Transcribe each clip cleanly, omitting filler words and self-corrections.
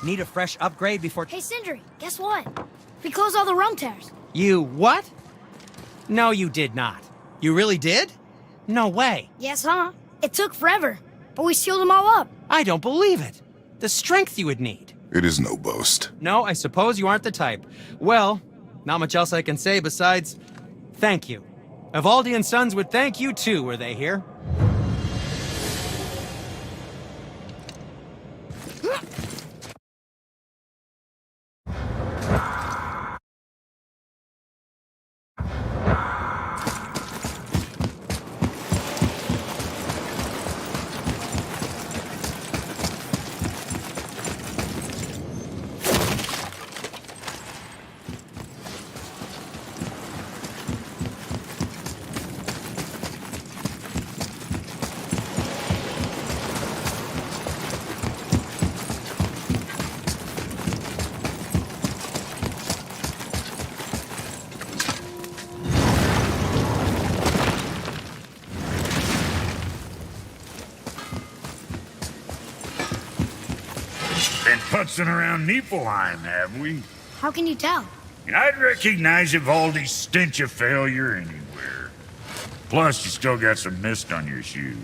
Need a fresh upgrade before... Hey, Sindri, guess what? We closed all the rum tears. You what? No, you did not. You really did? No way. Yes, huh? It took forever, but we sealed them all up. I don't believe it. The strength you would need. It is no boast. No, I suppose you aren't the type. Well, not much else I can say besides... thank you. Evaldi and Sons would thank you too, were they here. Been putzing around Niflheim, have we? How can you tell? I'd recognize Evaldi's stench of failure anywhere. Plus, you still got some mist on your shoes.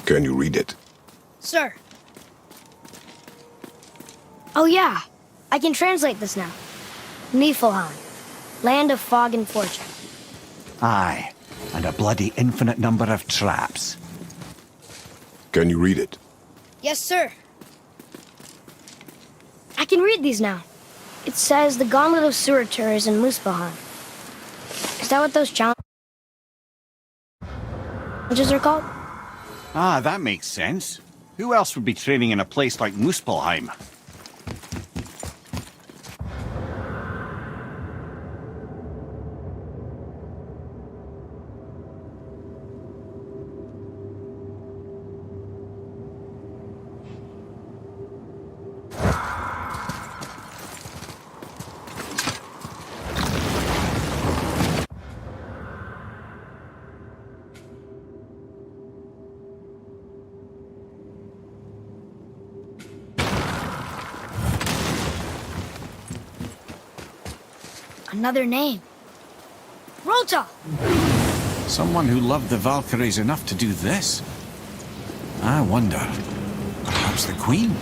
Can you read it? Sir. Oh yeah, I can translate this now. Niflheim, land of fog and fortune. Aye, and a bloody infinite number of traps. Can you read it? Yes, sir. I can read these now. It says the Gauntlet of Surtur is in Muspelheim. Is that what those challenges are called? Ah, that makes sense. Who else would be training in a place like Muspelheim? Another name. Rota! Someone who loved the Valkyries enough to do this? I wonder. Perhaps the Queen?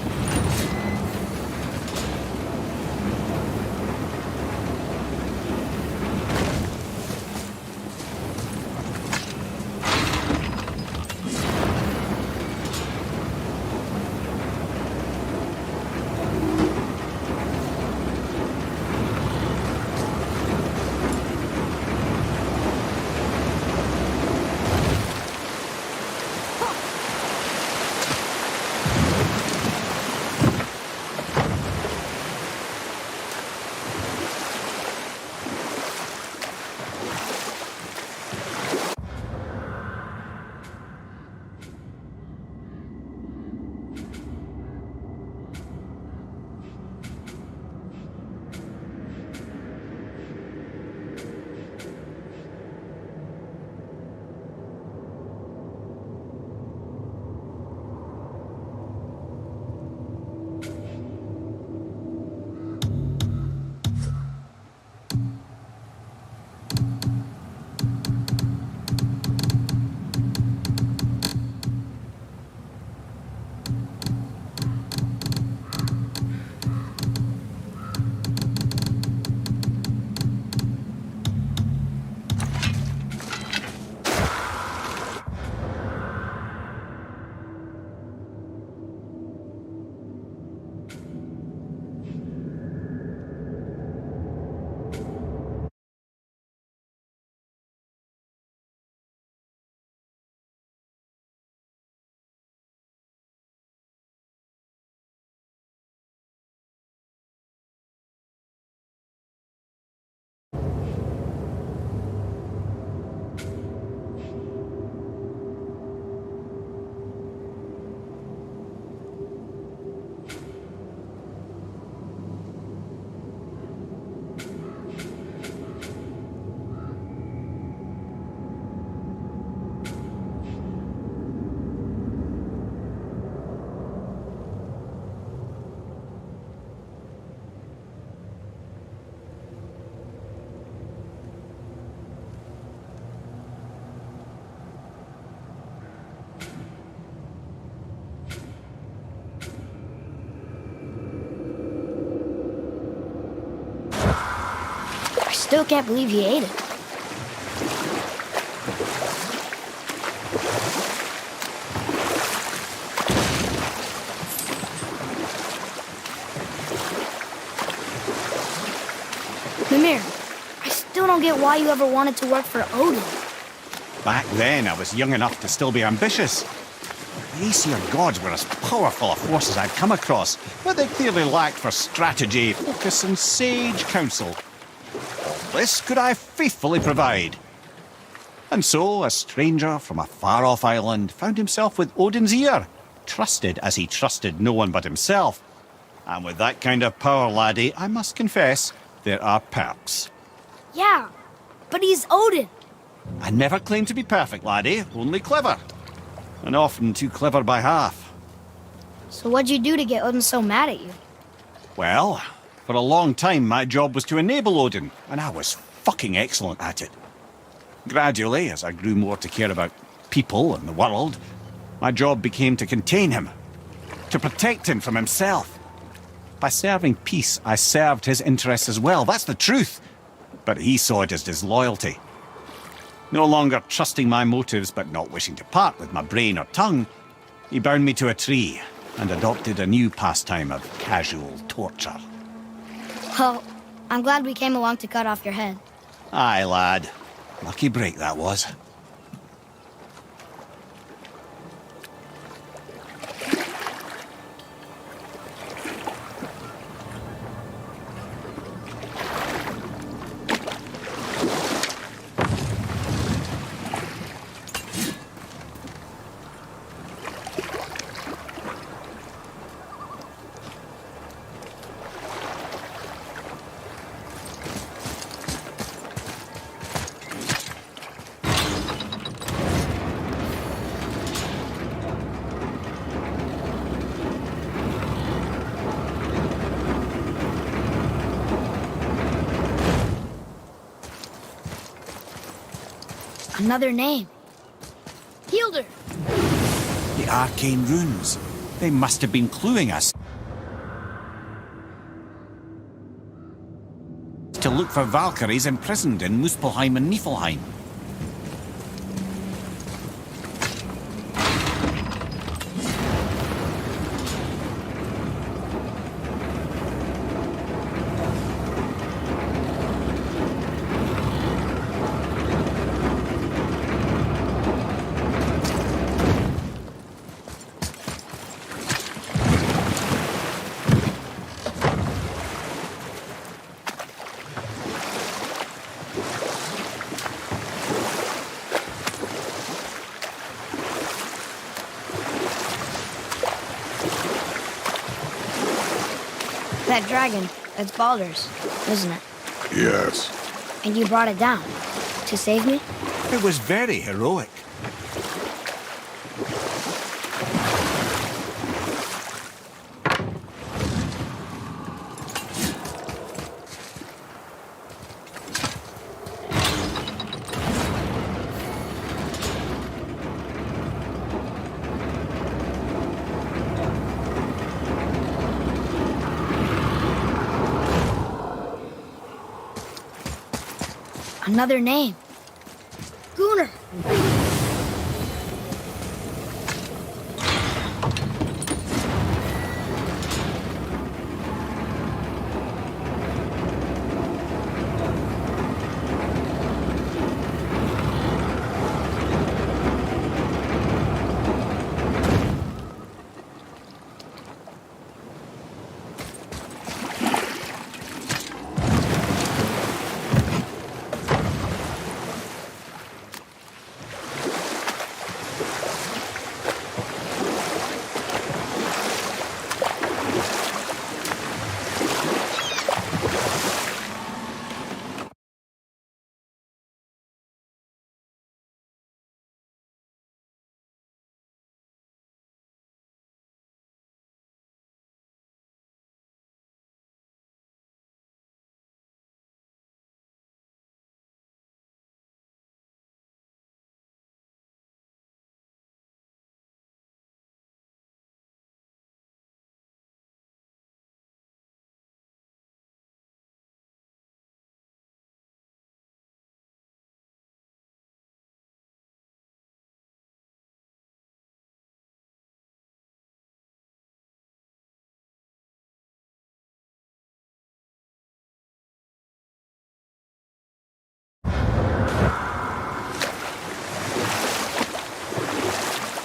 Still can't believe he ate it. Mimir, I still don't get why you ever wanted to work for Odin. Back then, I was young enough to still be ambitious. The Aesir gods were as powerful a force as I'd come across, but they clearly lacked for strategy, focus, and sage counsel. This could I faithfully provide. And so, a stranger from a far-off island found himself with Odin's ear, trusted as he trusted no one but himself. And with that kind of power, laddie, I must confess, there are perks. Yeah, but he's Odin. I never claimed to be perfect, laddie, only clever. And often too clever by half. So what'd you do to get Odin so mad at you? Well, for a long time my job was to enable Odin, and I was fucking excellent at it. Gradually, as I grew more to care about people and the world, my job became to contain him, to protect him from himself. By serving peace, I served his interests as well, that's the truth. But he saw it as disloyalty. No longer trusting my motives, but not wishing to part with my brain or tongue, he bound me to a tree and adopted a new pastime of casual torture. Well, I'm glad we came along to cut off your head. Aye, lad. Lucky break that was. Another name. Hildur! The arcane runes. They must have been cluing us to look for Valkyries imprisoned in Muspelheim and Niflheim. That dragon, that's Baldur's, isn't it? Yes. And you brought it down to save me? It was very heroic. Another name. Gunnar!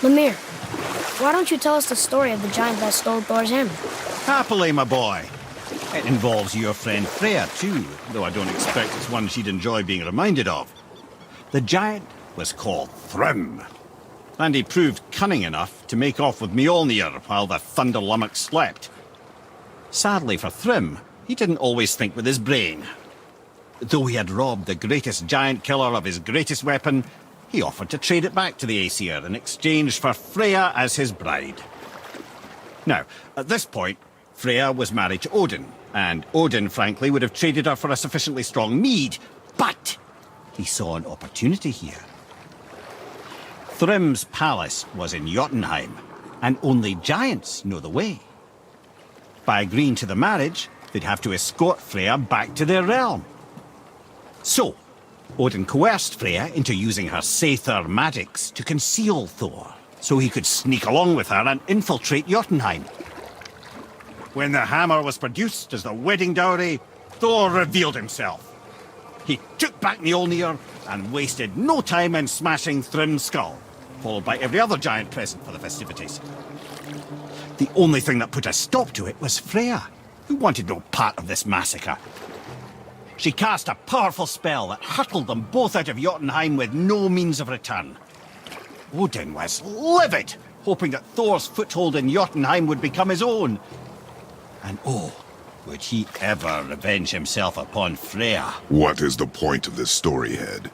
Lemire, why don't you tell us the story of the giant that stole Thor's hammer? Happily, my boy. It involves your friend Freya, too, though I don't expect it's one she'd enjoy being reminded of. The giant was called Thrym, and he proved cunning enough to make off with Mjolnir while the Thunder Lummox slept. Sadly for Thrym, he didn't always think with his brain. Though he had robbed the greatest giant killer of his greatest weapon, he offered to trade it back to the Aesir in exchange for Freya as his bride. Now, at this point, Freya was married to Odin, and Odin, frankly, would have traded her for a sufficiently strong mead, but he saw an opportunity here. Thrym's palace was in Jotunheim, and only giants know the way. By agreeing to the marriage, they'd have to escort Freya back to their realm. So, Odin coerced Freya into using her Seithar magics to conceal Thor, so he could sneak along with her and infiltrate Jotunheim. When the hammer was produced as the wedding dowry, Thor revealed himself. He took back Mjolnir and wasted no time in smashing Thrym's skull, followed by every other giant present for the festivities. The only thing that put a stop to it was Freya, who wanted no part of this massacre. She cast a powerful spell that hurtled them both out of Jotunheim with no means of return. Odin was livid, hoping that Thor's foothold in Jotunheim would become his own. And oh, would he ever revenge himself upon Freya? What is the point of this story, Head?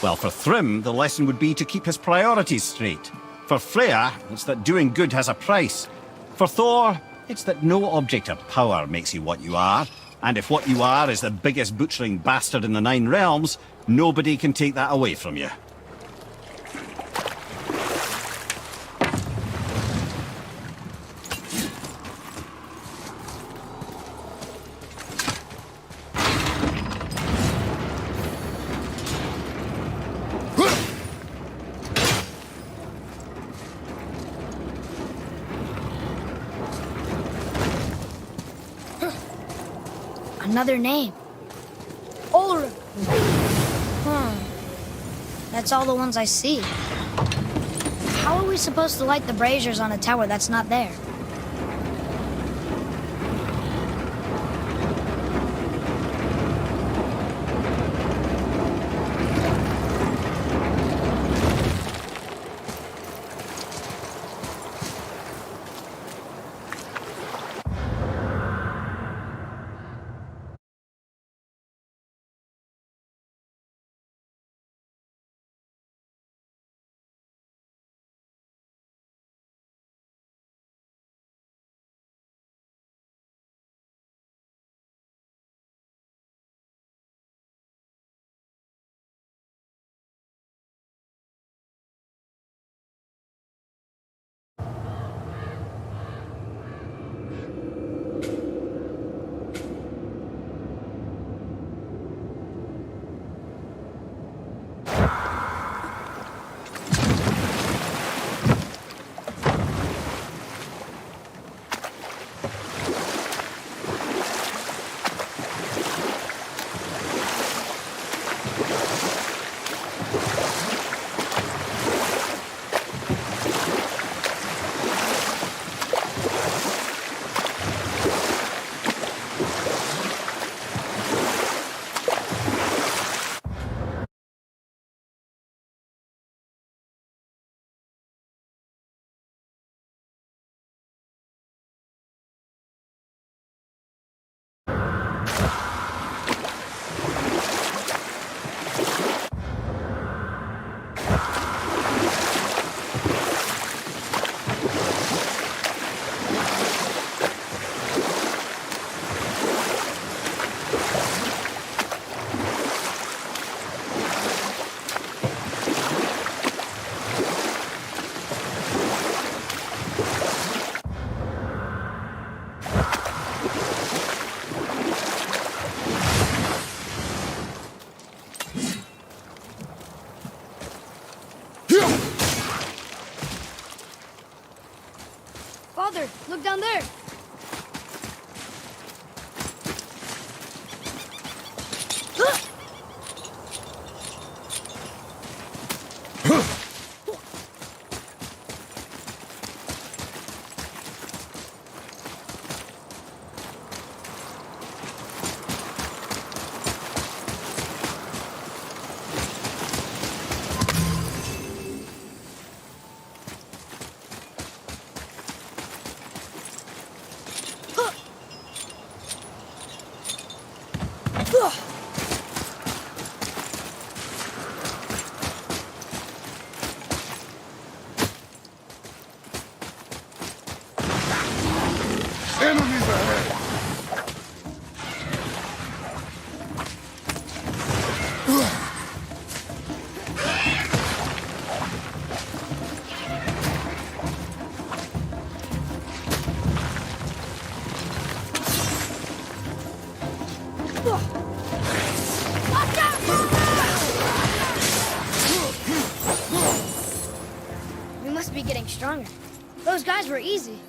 Well, for Thrym, the lesson would be to keep his priorities straight. For Freya, it's that doing good has a price. For Thor, it's that no object of power makes you what you are. And if what you are is the biggest butchering bastard in the Nine Realms, Nobody can take that away from you. Another name. Ulrich. That's all the ones I see. How are we supposed to light the braziers on a tower that's not there? Father, look down there. Enemies ahead! We must be getting stronger. Those guys were easy.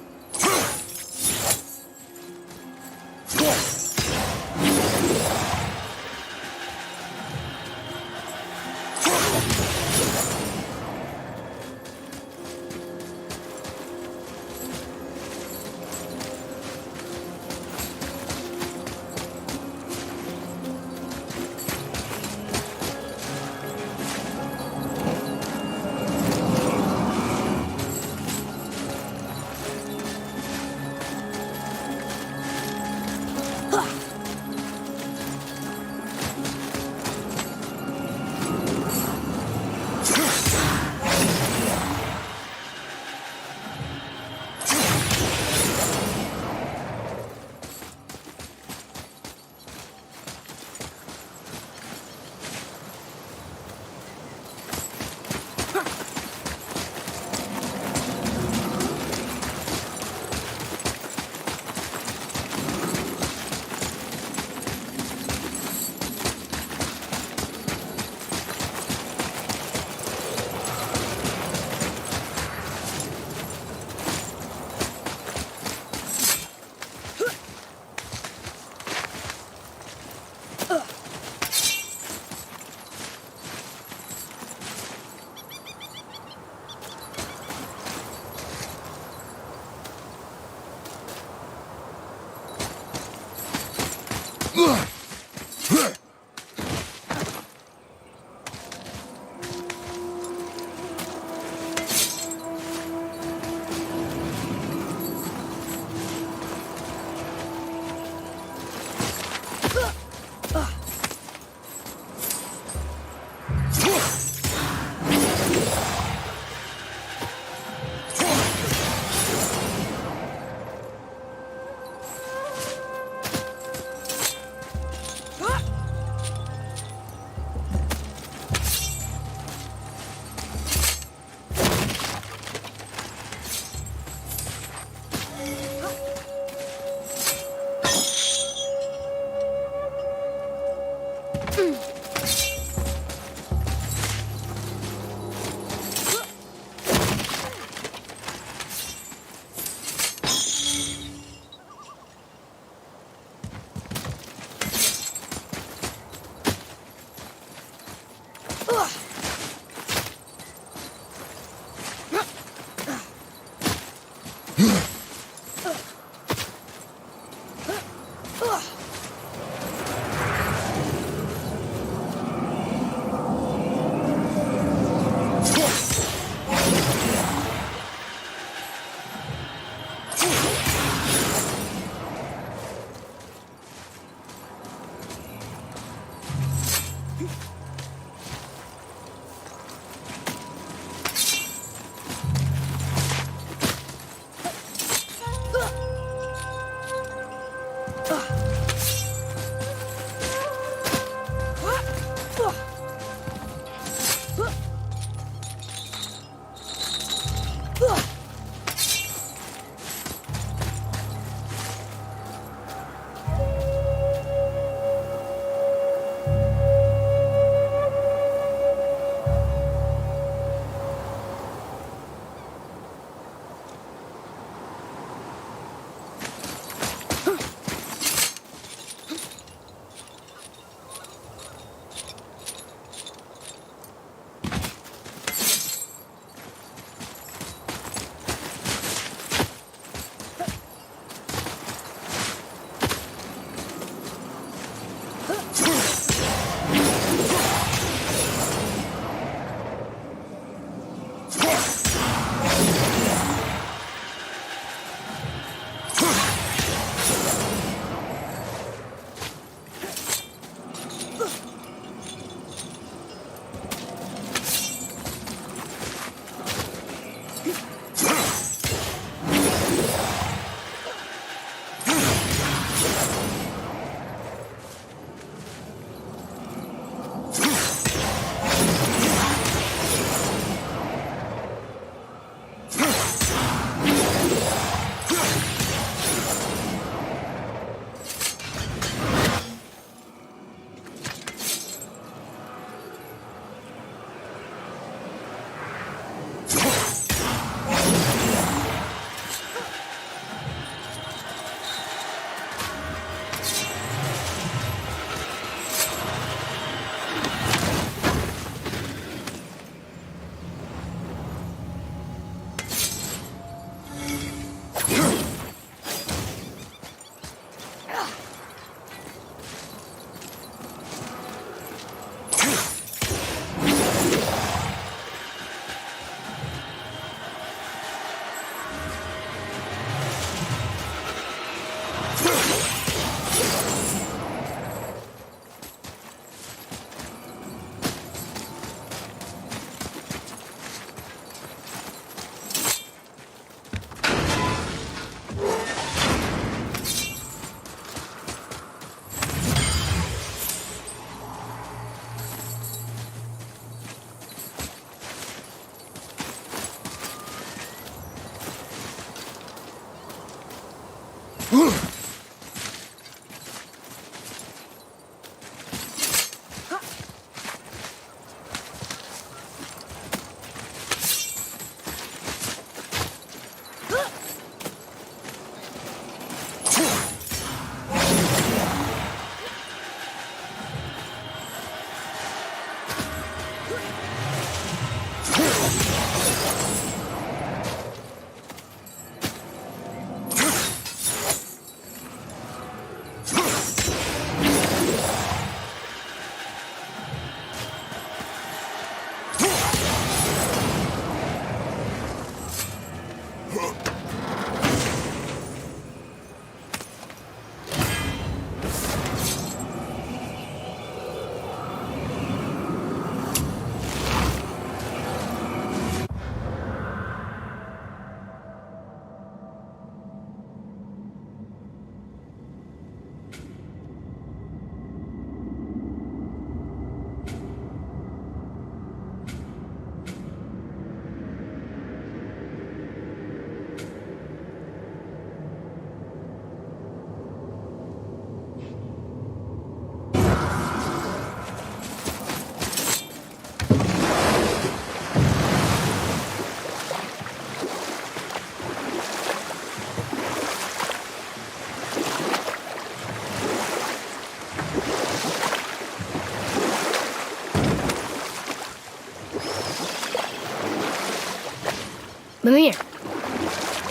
Mimir,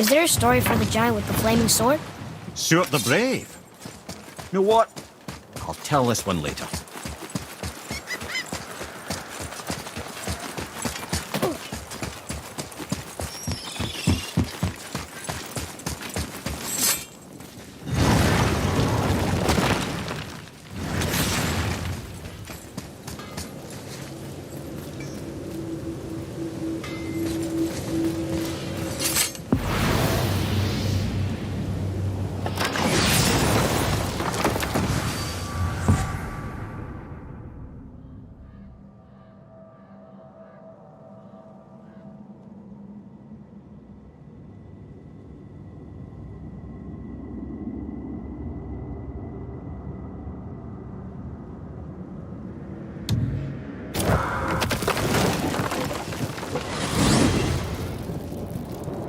Is there a story for the giant with the flaming sword? Stuart the Brave. You know what? I'll tell this one later.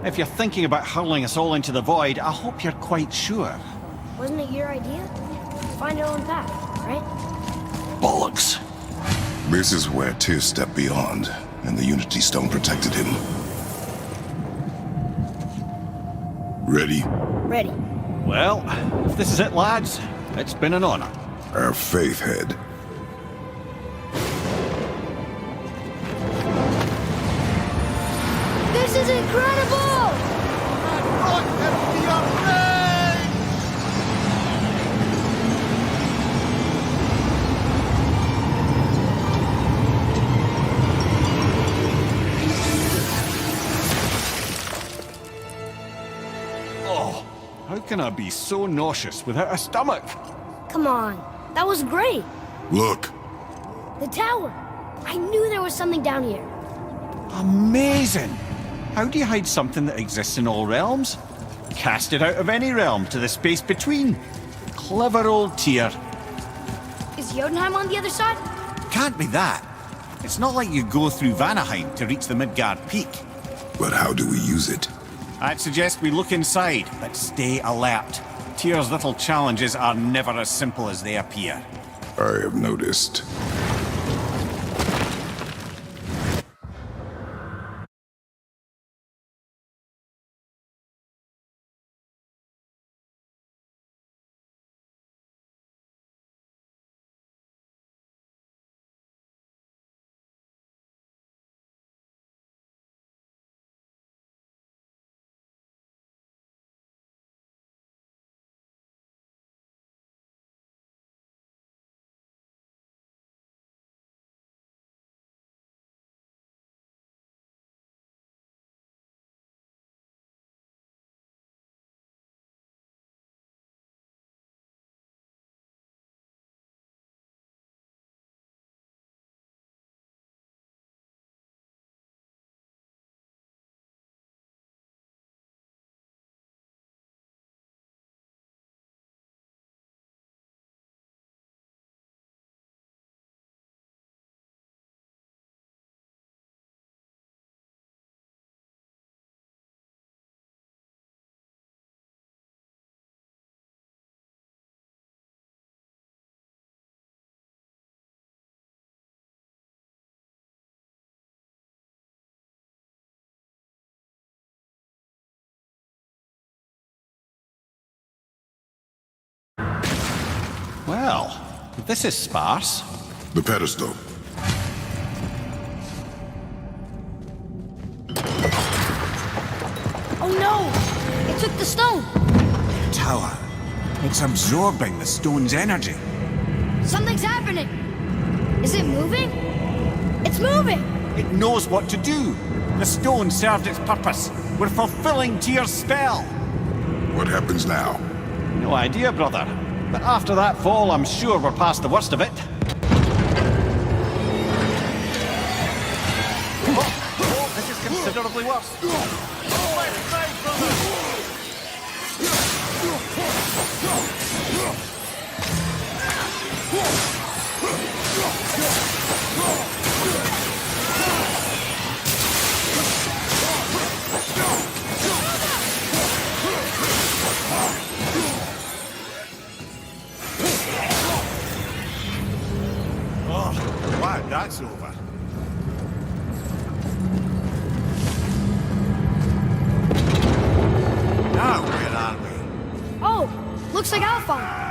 If you're thinking about hurling us all into the void, I hope you're quite sure. Wasn't it your idea? Find our own path, right? Bollocks. This is where Tyr stepped beyond, and the Unity Stone protected him. Ready? Ready. Well, if this is it, lads, it's been an honor. Our faith head. This is incredible! Oh, how can I be so nauseous without a stomach? Come on, that was great. Look, The tower. I knew there was something down here. Amazing! How do you hide something that exists in all realms? Cast it out of any realm to the space between. Clever old Tyr. Is Jotunheim on the other side? Can't be that. It's not like you go through Vanaheim to reach the Midgard Peak. but how do we use it? I'd suggest we look inside, but stay alert. Tyr's little challenges are never as simple as they appear. I have noticed. Well, this is sparse. The pedestal. Oh no! It took the stone! Tower. It's absorbing the stone's energy. Something's happening! Is it moving? It's moving! It knows what to do. The stone served its purpose. We're fulfilling Tyr's spell. What happens now? No idea, brother. But after that fall, I'm sure we're past the worst of it. Oh, this is considerably worse. Left side, brother! Oh, wow, that's over. follow.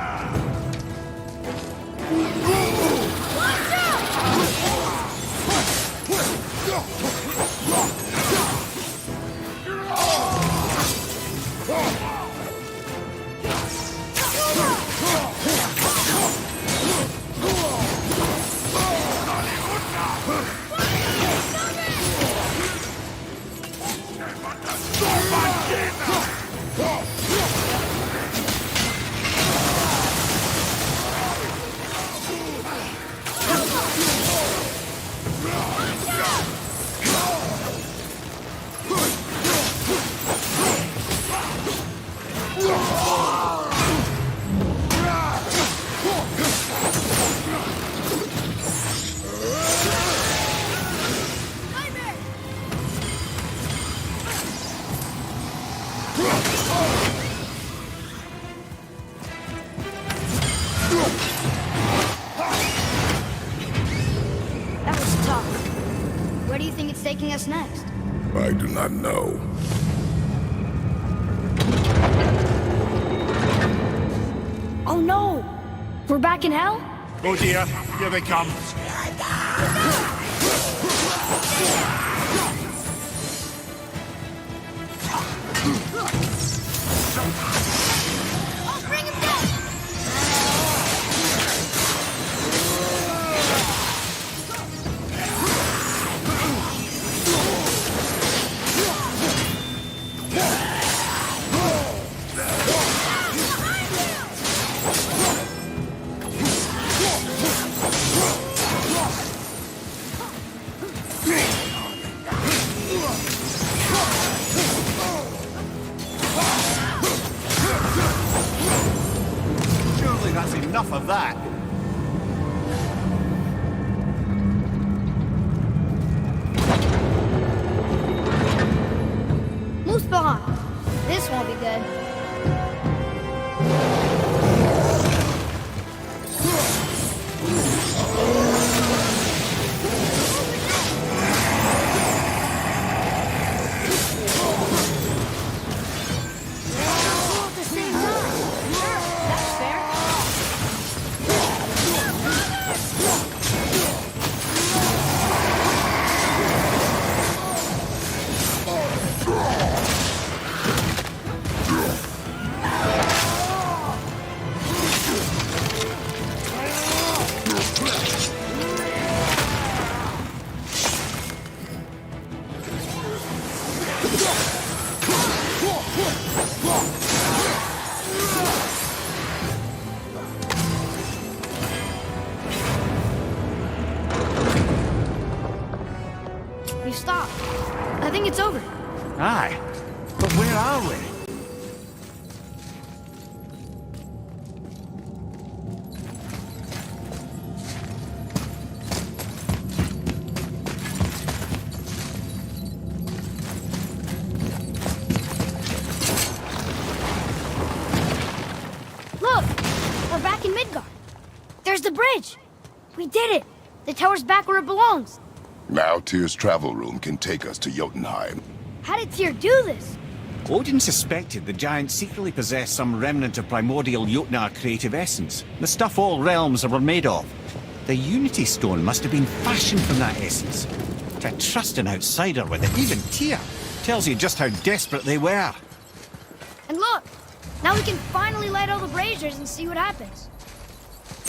That was tough. Where do you think it's taking us next? I do not know. Oh no! We're back in hell? Oh dear, here they come. I'll bring him down! Surely that's enough of that. Muspelheim! This won't be good. All at the same time. Sure, that's fair. We've stopped. I think it's over. Aye. But where are we? Look! We're back in Midgard. There's the bridge. We did it. The tower's back where it belongs. Now Tyr's travel room can take us to Jotunheim. How did Tyr do this? Odin suspected the giant secretly possessed some remnant of primordial Jotnar creative essence, the stuff all realms were made of. The Unity Stone must have been fashioned from that essence. To trust an outsider with it, even Tyr, tells you just how desperate they were. And look! Now we can finally light all the braziers and see what happens.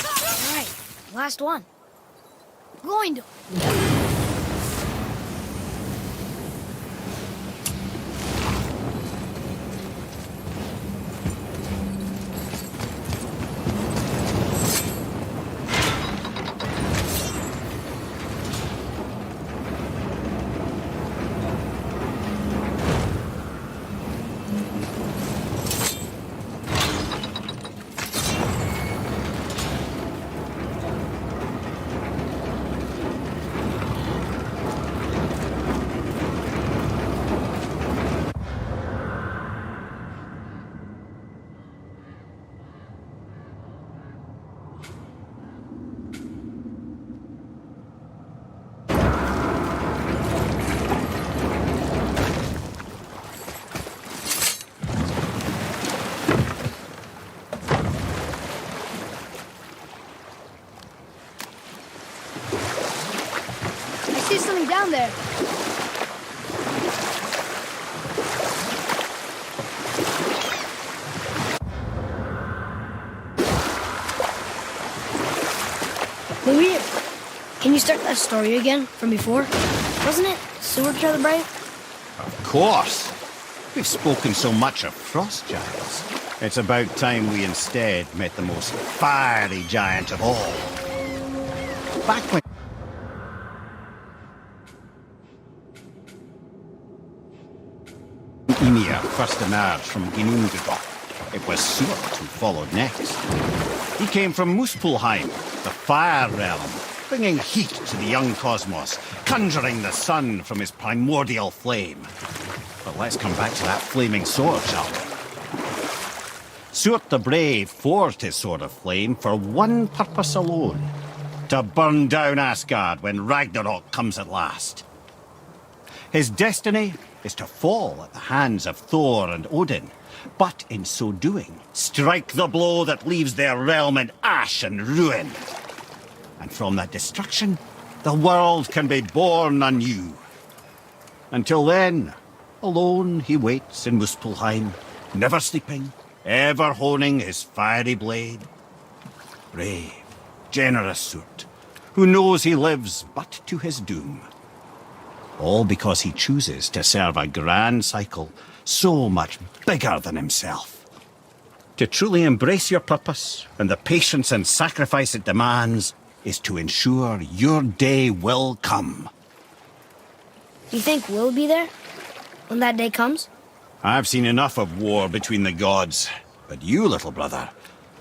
All right, last one. Going to. there. Louis, can you start that story again from before? Wasn't it Surtur the Brave? Of course. We've spoken so much of frost giants. It's about time we instead met the most fiery giant of all. Back when Ymir first emerged from Ginnungagap, it was Surt who followed next. He came from Muspelheim, the Fire Realm, bringing heat to the young cosmos, conjuring the sun from his primordial flame. But let's come back to that flaming sword, shall we? Surt the Brave forged his sword of flame for one purpose alone: to burn down Asgard when Ragnarok comes at last. His destiny is to fall at the hands of Thor and Odin, but in so doing, strike the blow that leaves their realm in ash and ruin. And from that destruction, the world can be born anew. Until then, alone he waits in Muspelheim, never sleeping, ever honing his fiery blade. Brave, generous Surt, who knows he lives but to his doom. All because he chooses to serve a grand cycle so much bigger than himself. To truly embrace your purpose and the patience and sacrifice it demands is to ensure your day will come. Do you think we'll be there when that day comes? I've seen enough of war between the gods, but you, little brother,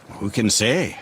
who can say?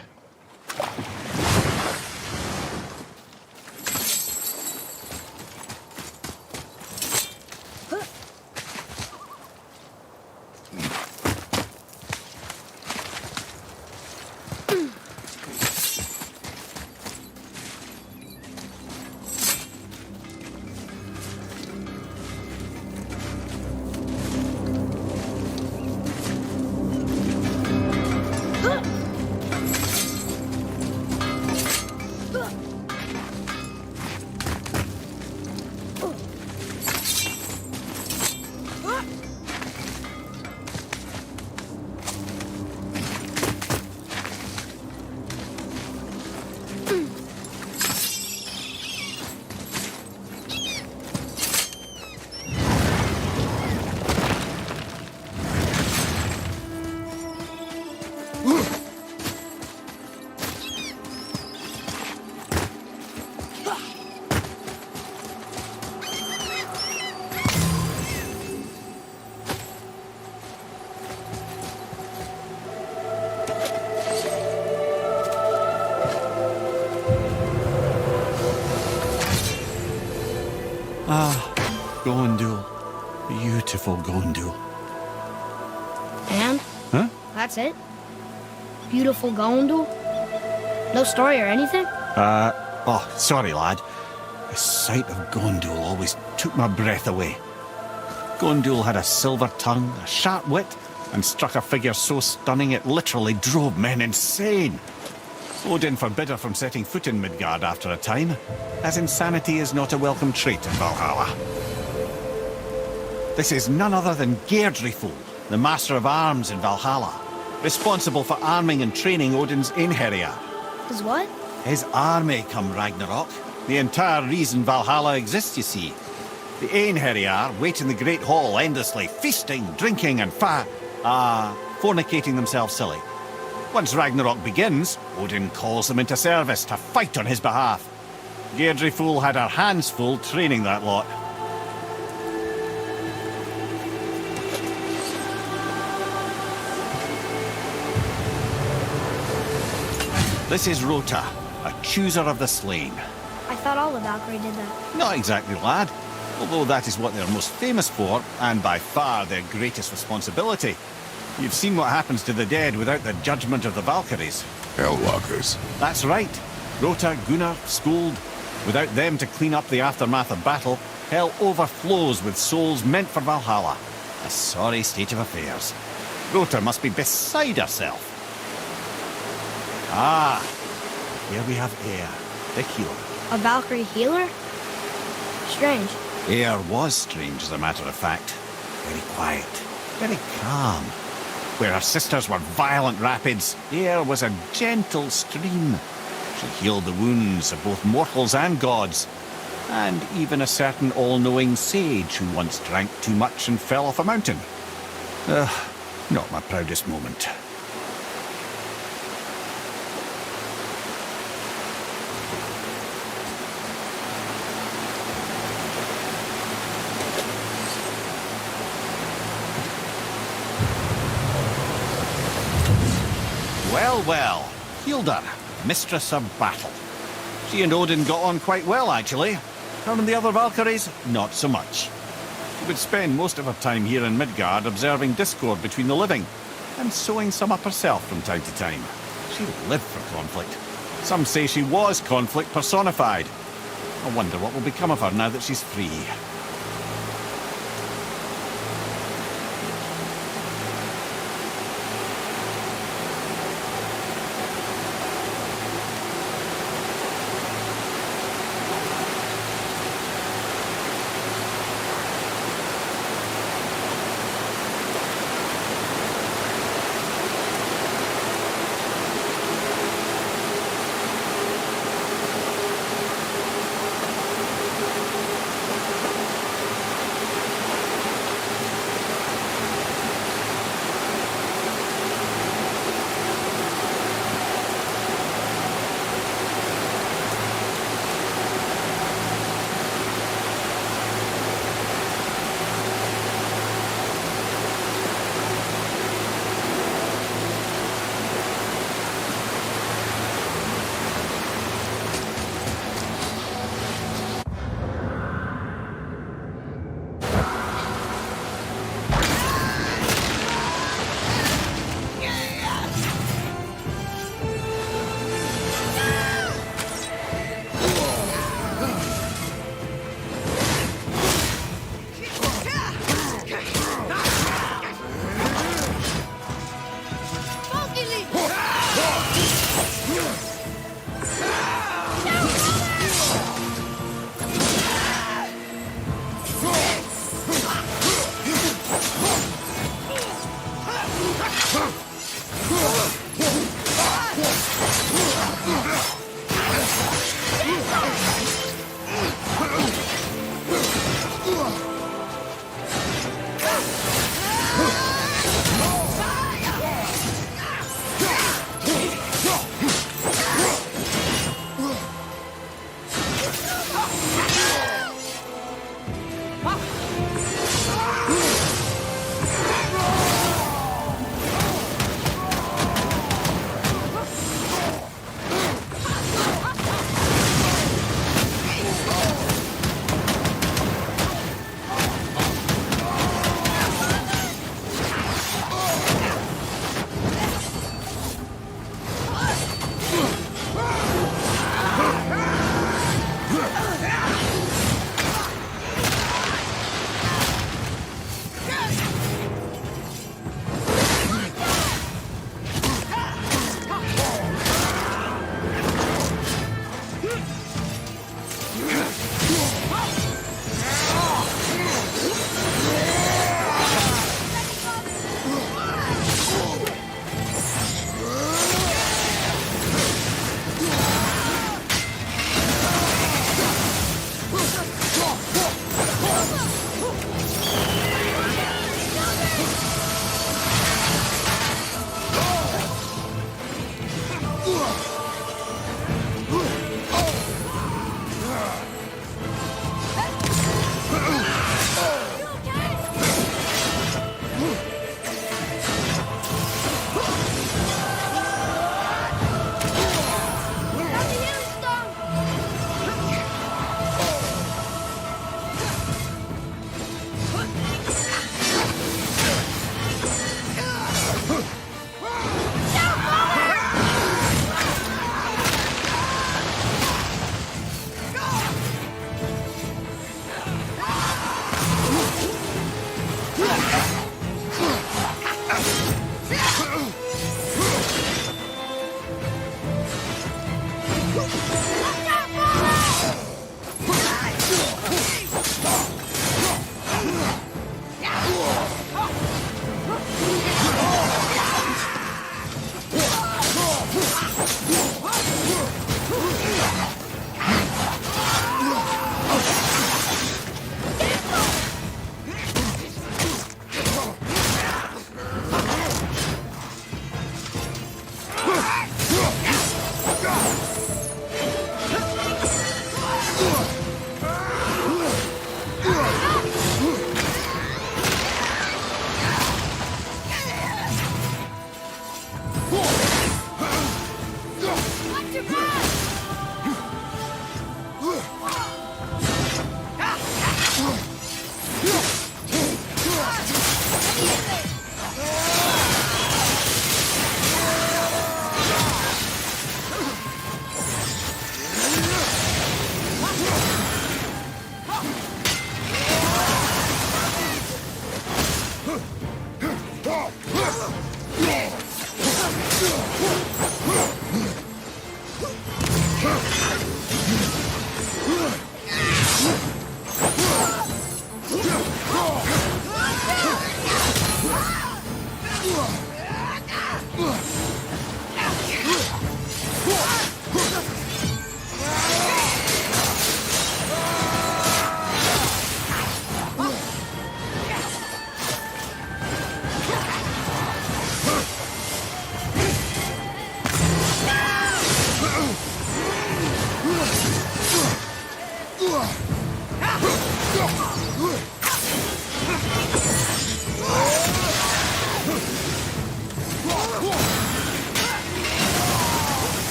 Gondul. Beautiful Gondul. And? Huh? That's it? Beautiful Gondul? No story or anything? Oh, sorry, lad. The sight of Gondul always took my breath away. Gondul had a silver tongue, a sharp wit, and struck a figure so stunning it literally drove men insane. Odin forbid her from setting foot in Midgard after a time, as insanity is not a welcome trait in Valhalla. This is none other than Geirdriful, the master of arms in Valhalla, responsible for arming and training Odin's Einherjar. Is what? His army come Ragnarok. The entire reason Valhalla exists, you see. The Einherjar wait in the Great Hall endlessly, feasting, drinking, and fornicating themselves silly. Once Ragnarok begins, Odin calls them into service to fight on his behalf. Geirdriful had her hands full training that lot. This is Rota, a chooser of the slain. I thought all the Valkyrie did that. Not exactly, lad. Although that is what they're most famous for, and by far their greatest responsibility. You've seen what happens to the dead without the judgment of the Valkyries. Hellwalkers. That's right. Rota, Gunnar, Skuld. Without them to clean up the aftermath of battle, hell overflows with souls meant for Valhalla. A sorry state of affairs. Rota must be beside herself. Ah, here we have Air, the healer. A Valkyrie healer? Strange. Air was strange, as a matter of fact. Very quiet, very calm. Where her sisters were violent rapids, Air was a gentle stream. She healed the wounds of both mortals and gods, and even a certain all-knowing sage who once drank too much and fell off a mountain. Not my proudest moment. Well, well. Hilda, mistress of battle. She and Odin got on quite well, actually. Her and the other Valkyries, not so much. She would spend most of her time here in Midgard observing discord between the living, and sewing some up herself from time to time. She lived for conflict. Some say she was conflict personified. I wonder what will become of her now that she's free.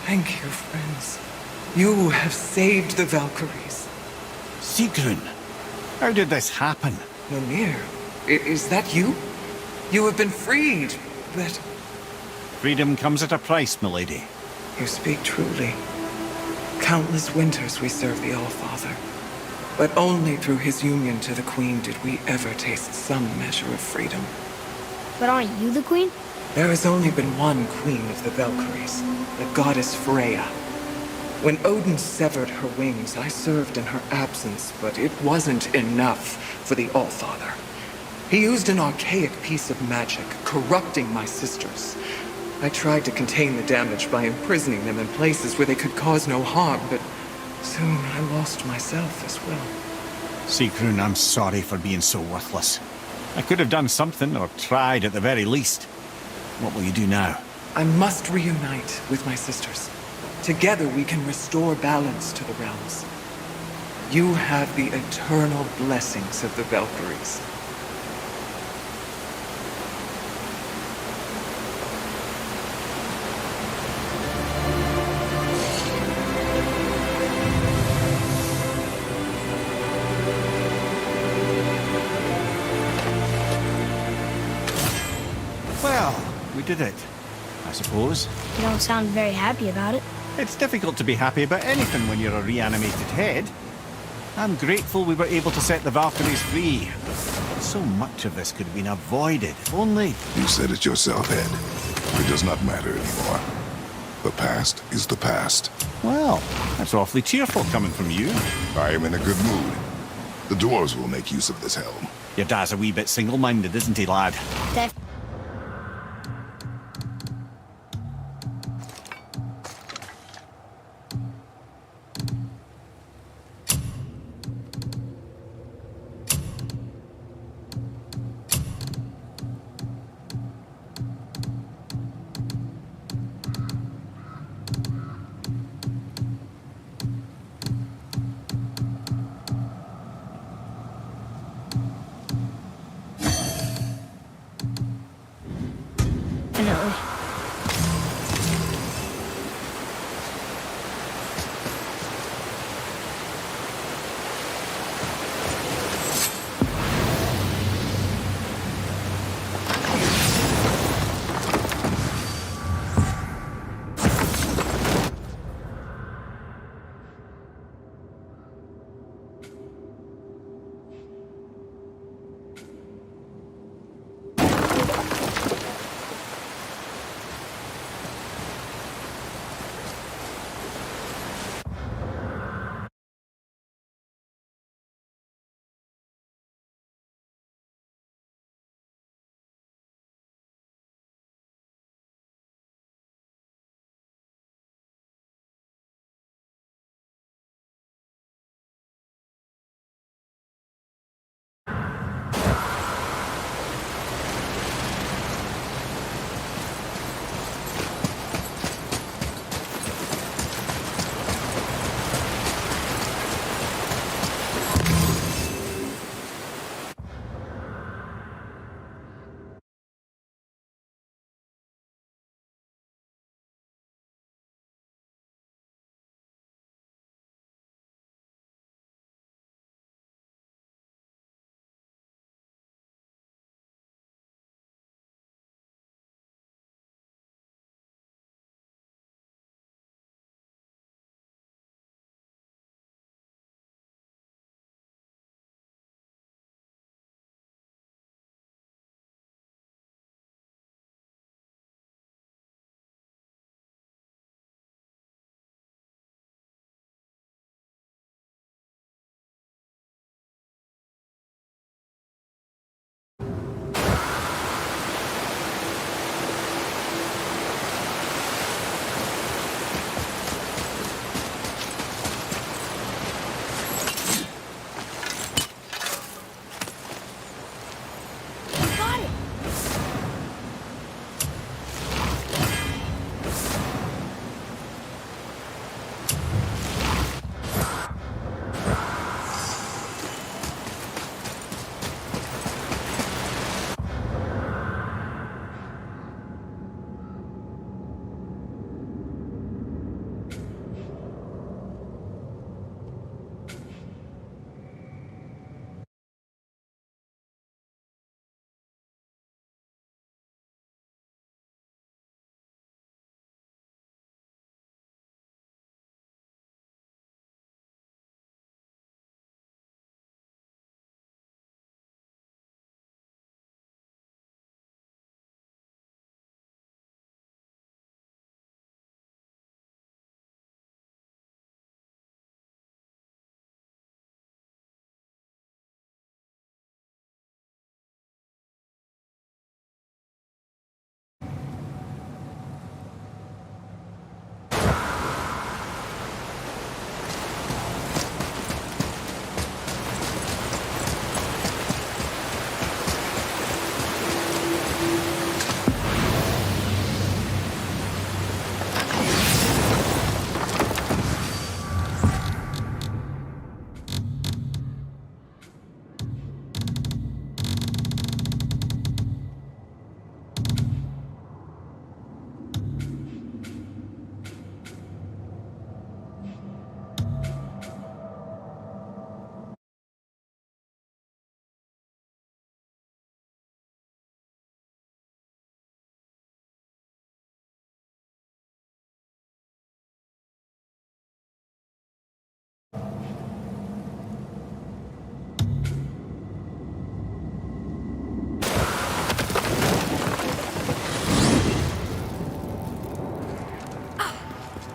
Thank you, friends. You have saved the Valkyries. Sigrun, how did this happen? Mimir, is that you? You have been freed, but Freedom comes at a price, milady. you speak truly. Countless winters we served the Allfather, but only through his union to the Queen did we ever taste some measure of freedom. But aren't you the queen? There has only been one Queen of the Valkyries, the goddess Freya. When Odin severed her wings, I served in her absence, but it wasn't enough for the Allfather. He used an archaic piece of magic, corrupting my sisters. I tried to contain the damage by imprisoning them in places where they could cause no harm, but soon I lost myself as well. Sigrun, I'm sorry for being so worthless. I could have done something, or tried at the very least. What will you do now? I must reunite with my sisters. Together we can restore balance to the realms. You have the eternal blessings of the Valkyries. Well, we did it, I suppose. You don't sound very happy about it. It's difficult to be happy about anything when you're a reanimated head. I'm grateful we were able to set the Valkyries free. So much of this could have been avoided, if only... You said it yourself, Ed. It does not matter anymore. The past is the past. Well, that's awfully cheerful coming from you. I am in a good mood. The dwarves will make use of this helm. Your dad's a wee bit single-minded, isn't he, lad? Def-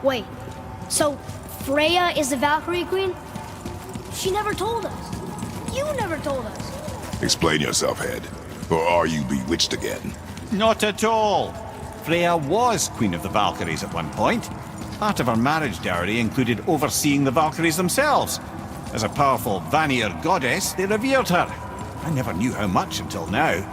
Wait, so Freya is the Valkyrie Queen? She never told us. You never told us. Explain yourself, Head. Or are you bewitched again? Not at all. Freya was Queen of the Valkyries at one point. Part of her marriage dowry included overseeing the Valkyries themselves. As a powerful Vanir goddess, they revered her. I never knew how much until now.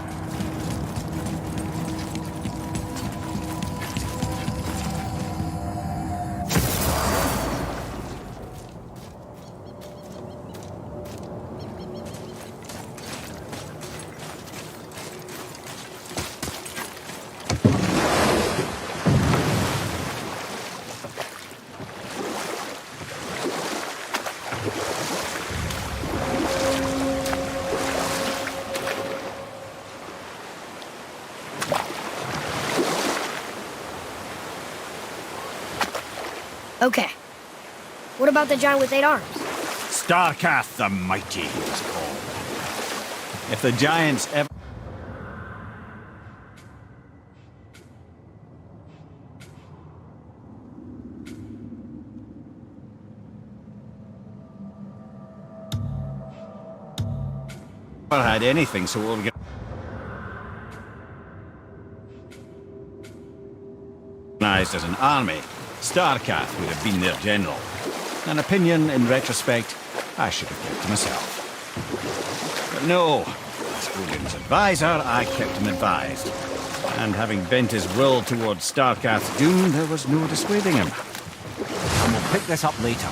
Okay. What about the giant with 8 arms? Starkath the Mighty, he was called. If the giants ever had anything so organized as an army, Starkath would have been their general. An opinion, in retrospect, I should have kept to myself. But no, as Odin's advisor, I kept him advised. And having bent his will towards Starkath's doom, there was no dissuading him. And we'll pick this up later.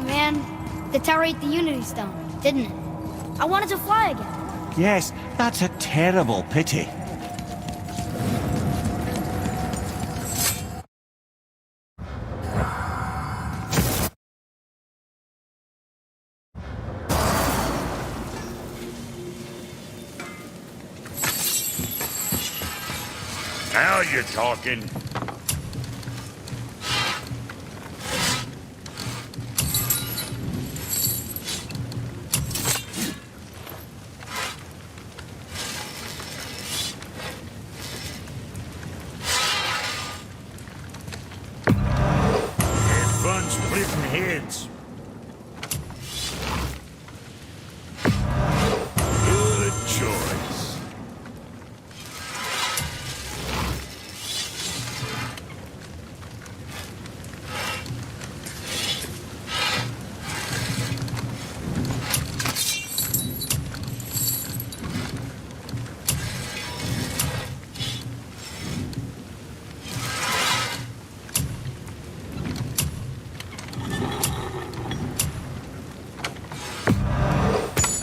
man. The tower ate the Unity Stone, didn't it? I wanted to fly again. Yes, that's a terrible pity. Now you're talking. Have fun splitting heads. Good choice.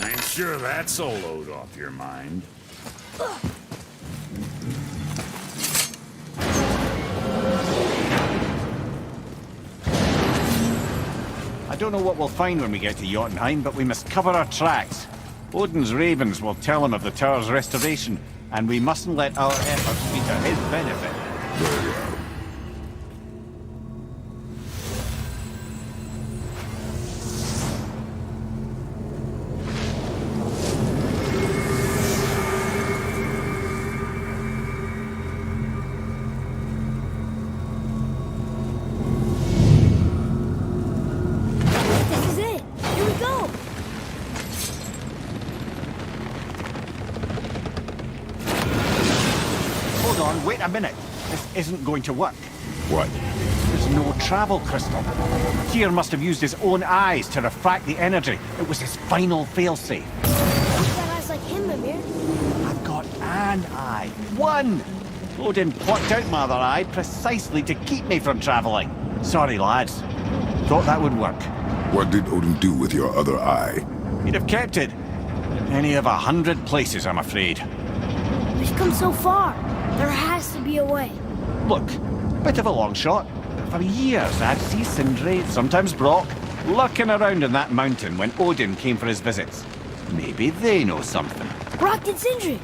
I'm sure that's a load off your mind. I don't know what we'll find when we get to Jotunheim, but we must cover our tracks. Odin's ravens will tell him of the tower's restoration, and we mustn't let our efforts be to his benefit. Very well. This is it. Here we go. Hold on, wait a minute. This isn't going to work. What? There's no travel crystal. Tyr must have used his own eyes to refract the energy. It was his final failsafe. You got eyes like him, Mimir. I've got an eye. One! Odin plucked out my other eye precisely to keep me from traveling. Sorry, lads. Thought that would work. What did Odin do with your other eye? He'd have kept it. Any of 100 places, I'm afraid. We've come so far. There has to be a way. Look, bit of a long shot. But for years, I'd see Sindri, sometimes Brock, lurking around in that mountain when Odin came for his visits. Maybe they know something. Brock and Sindri.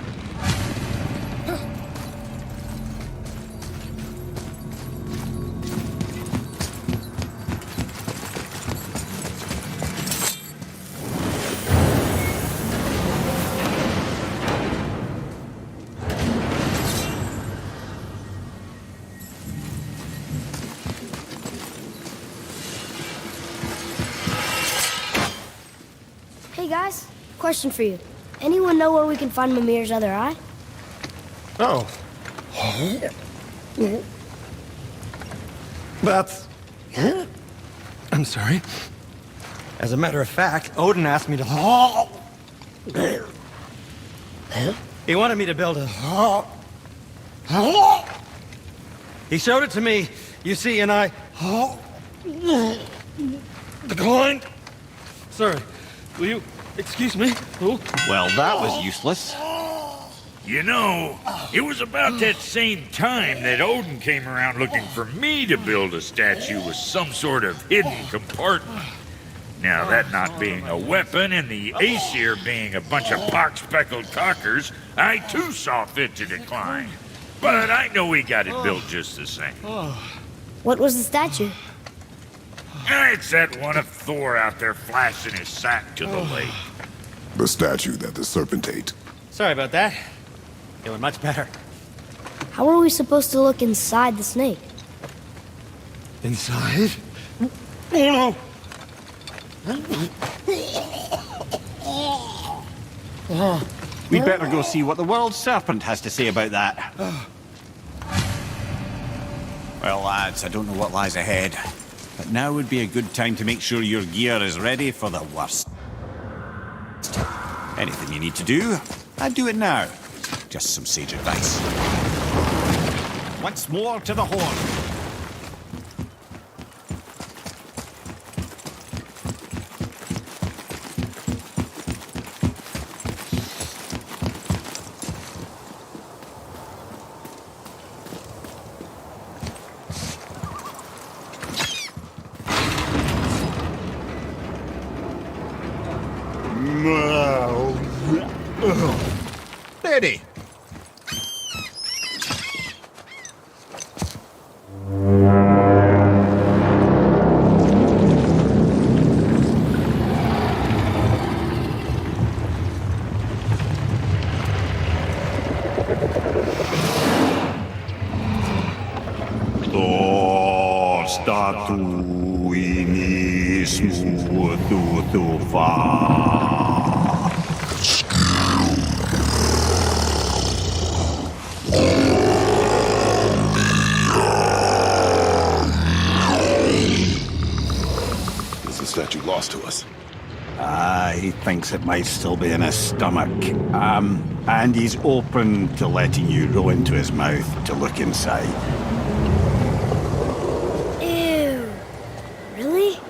Hey guys, question for you. Anyone know where we can find Mimir's other eye? Oh. That's... I'm sorry. As a matter of fact, Odin asked me to... He wanted me to build a... He showed it to me, you see, and I... declined. Sorry, will you excuse me? Oh. Well, that was useless. You know, it was about that same time that Odin came around looking for me to build a statue with some sort of hidden compartment. Now, that not being a weapon and the Aesir being a bunch of pock-speckled cockers, I too saw fit to decline. But I know we got it built just the same. What was the statue? It's that one of Thor out there flashing his sack to the lake. The statue that the serpent ate. Sorry about that. Feeling much better. How are we supposed to look inside the snake? Inside? Oh no! We'd better go see what the world serpent has to say about that. Well, lads, I don't know what lies ahead, but now would be a good time to make sure your gear is ready for the worst. Anything you need to do, I'd do it now. Just some sage advice. Once more to the horn. ready. Is the statue lost to us? He thinks it might still be in his stomach. And he's open to letting you roll into his mouth to look inside. Ew. Really?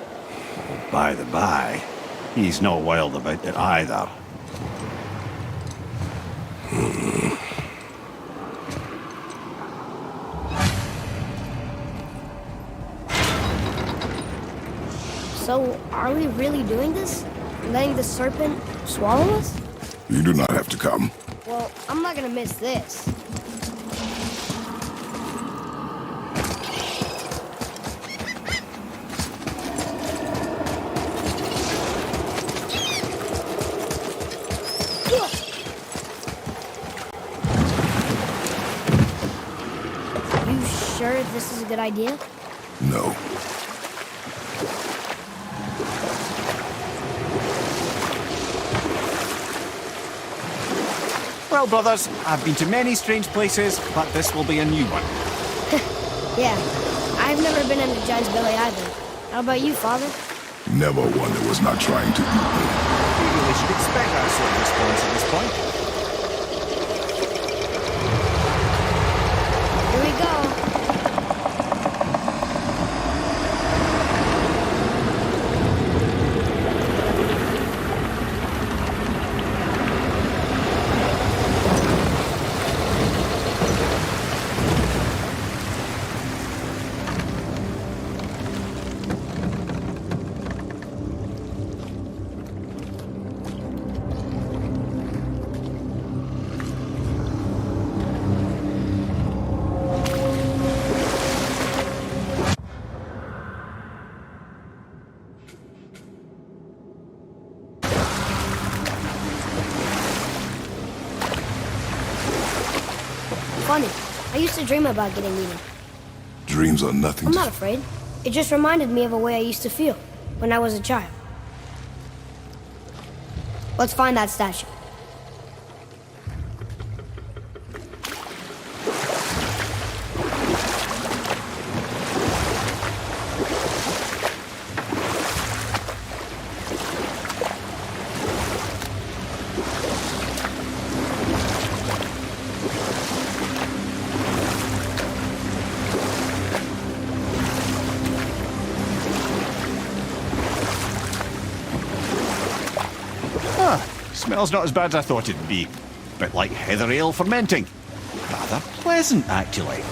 By the by, he's not wild about it either. So, are we really doing this? Letting the serpent swallow us? You do not have to come. Well, I'm not gonna miss this. You sure this is a good idea? No. Well, brothers, I've been to many strange places, but this will be a new one. Yeah. I've never been into Giant's Belly either. How about you, Father? Never one that was not trying to eat me. You really should expect that sort of response at this point. Here we go. Funny. I used to dream about getting eaten. Dreams are nothing I'm to... not afraid. It just reminded me of a way I used to feel when I was a child. Let's find that statue. Smells not as bad as I thought it'd be. Bit like heather ale fermenting. Rather pleasant, actually.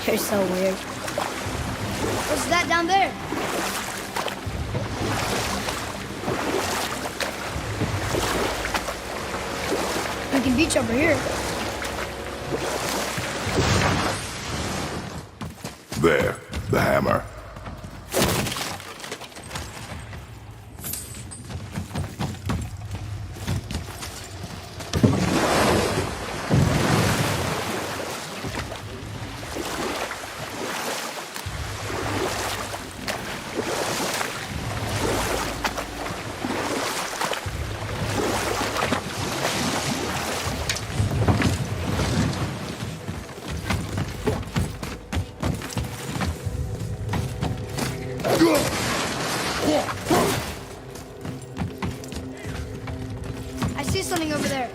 You're so weird. What's that down there? We can beach over here. There, the hammer. I see something over there.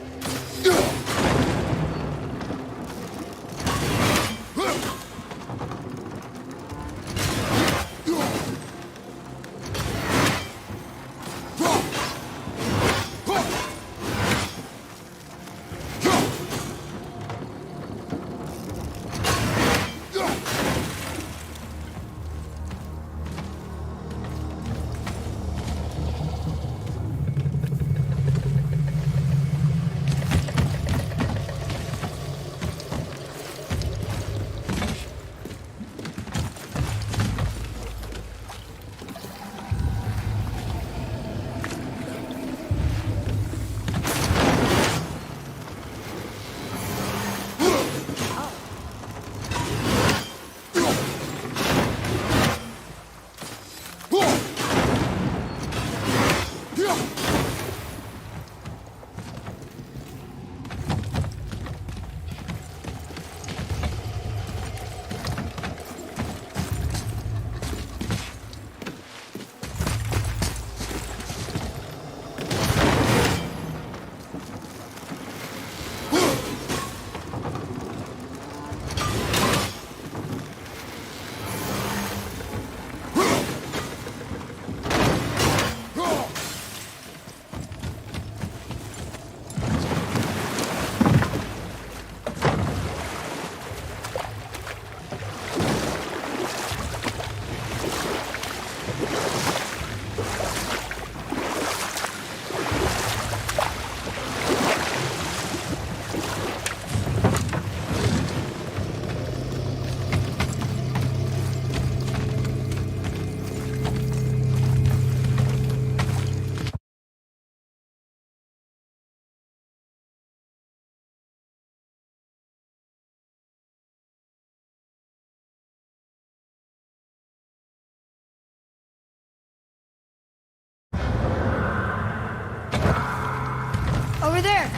Over there!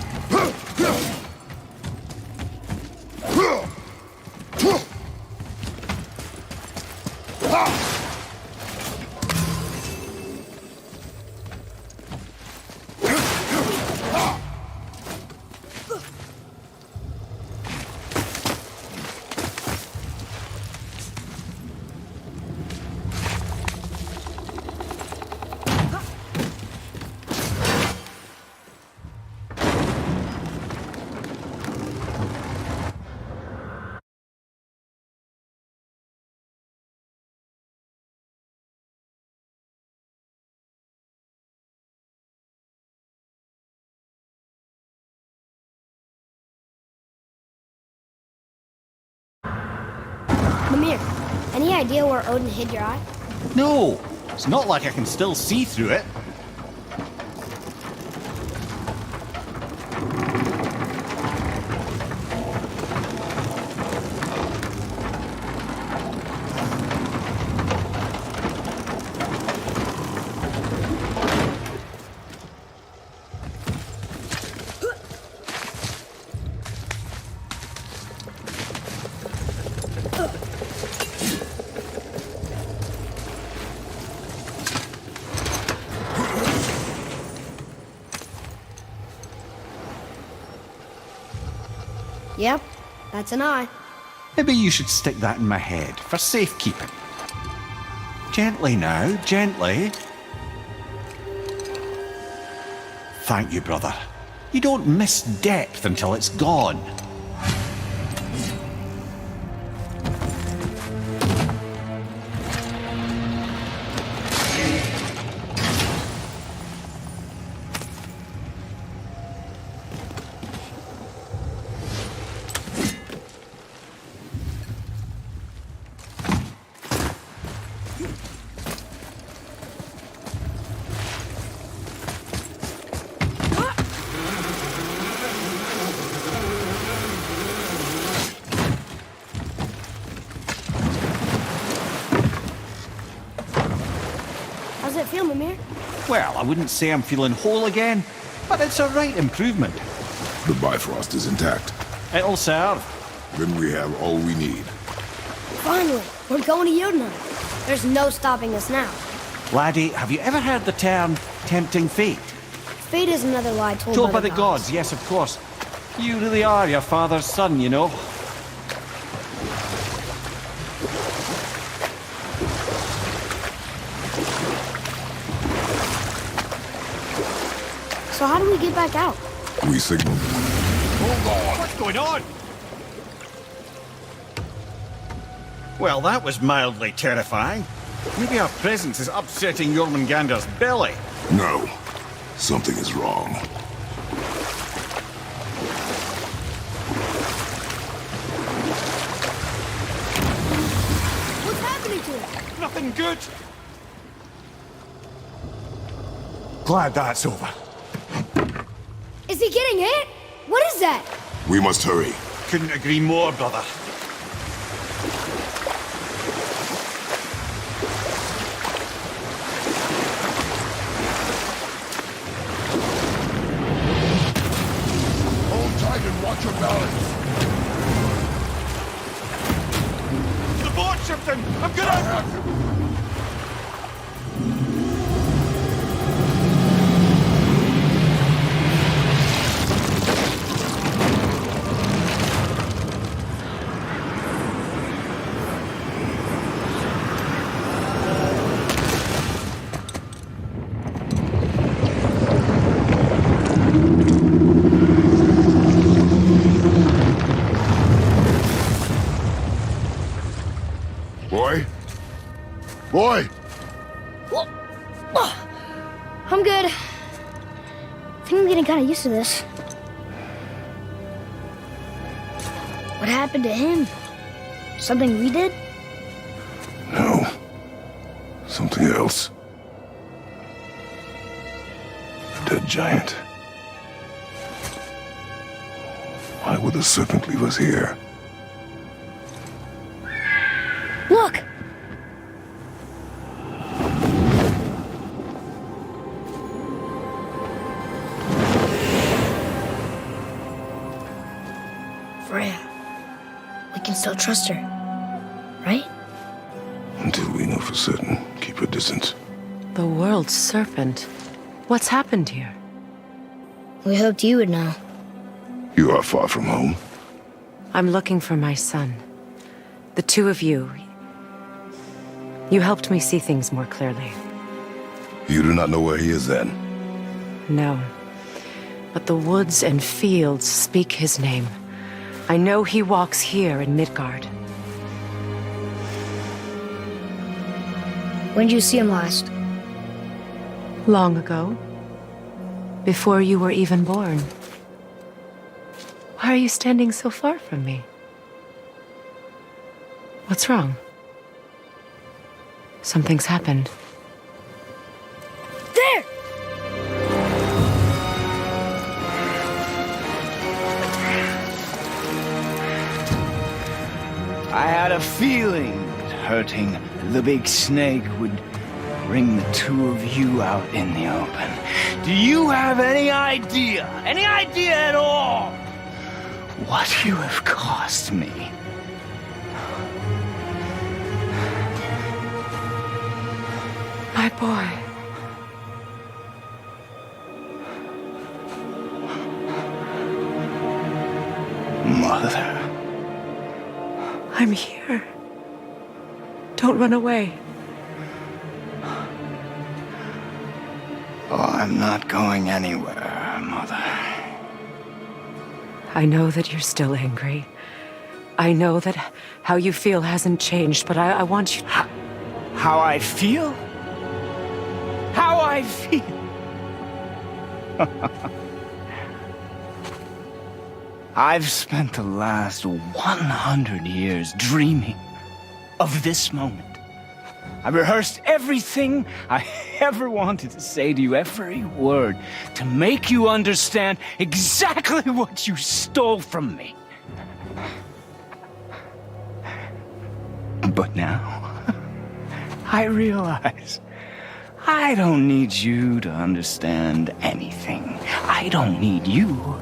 Mimir, any idea where Odin hid your eye? No, it's not like I can still see through it. Yep, that's an eye. Maybe you should stick that in my head for safekeeping. Gently now, gently. Thank you, brother. You don't miss depth until it's gone. How's it feel, Mimir? Well, I wouldn't say I'm feeling whole again, but it's a right improvement. The Bifrost is intact. It'll serve. Then we have all we need. Finally, we're going to Jotunheim. There's no stopping us now. Laddie, have you ever heard the term tempting fate? Fate is another lie Told by the gods, yes, of course. You really are your father's son, you know. So how do we get back out? We signal. What's going on? Well, that was mildly terrifying. Maybe our presence is upsetting Jormungandr's belly. No. Something is wrong. What's happening to him? Nothing good. Glad that's over. Is he getting hit? What is that? We must hurry. Couldn't agree more, brother. Hold tight and watch your balance. The board shifting! I'm gonna... Boy? Boy! I'm good. I think I'm getting kind of used to this. What happened to him? Something we did? No. Something else. A dead giant. Why would the serpent leave us here? Look! still trust her, right? Until we know for certain, keep her distance. The world's serpent. What's happened here? We hoped you would know. You are far from home. I'm looking for my son. The two of you. You helped me see things more clearly. You do not know where he is then? No. But the woods and fields speak his name. I know he walks here in Midgard. When did you see him last? Long ago. Before you were even born. Why are you standing so far from me? What's wrong? Something's happened. There! I had a feeling that hurting the big snake would bring the two of you out in the open. Do you have any idea at all, what you have cost me? My boy. Mother. I'm here. Don't run away. Oh, I'm not going anywhere, Mother. I know that you're still angry. I know that how you feel hasn't changed, but I want you to... How I feel? How I feel? I've spent the last 100 years dreaming of this moment. I rehearsed everything I ever wanted to say to you, every word, to make you understand exactly what you stole from me. But now, I realize I don't need you to understand anything. I don't need you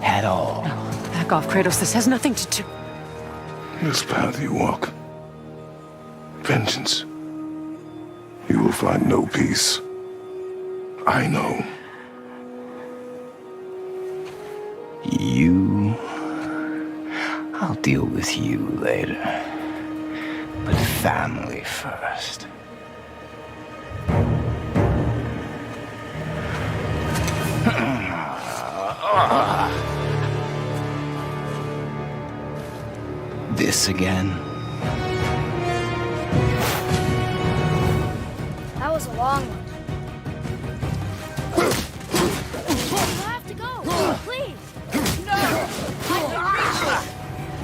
at all. No, back off, Kratos. This has nothing to do... This path you walk, vengeance, you will find no peace. I know. You... I'll deal with you later. But family first. This again? That was a long one. You have to go, please. No! I can reach it!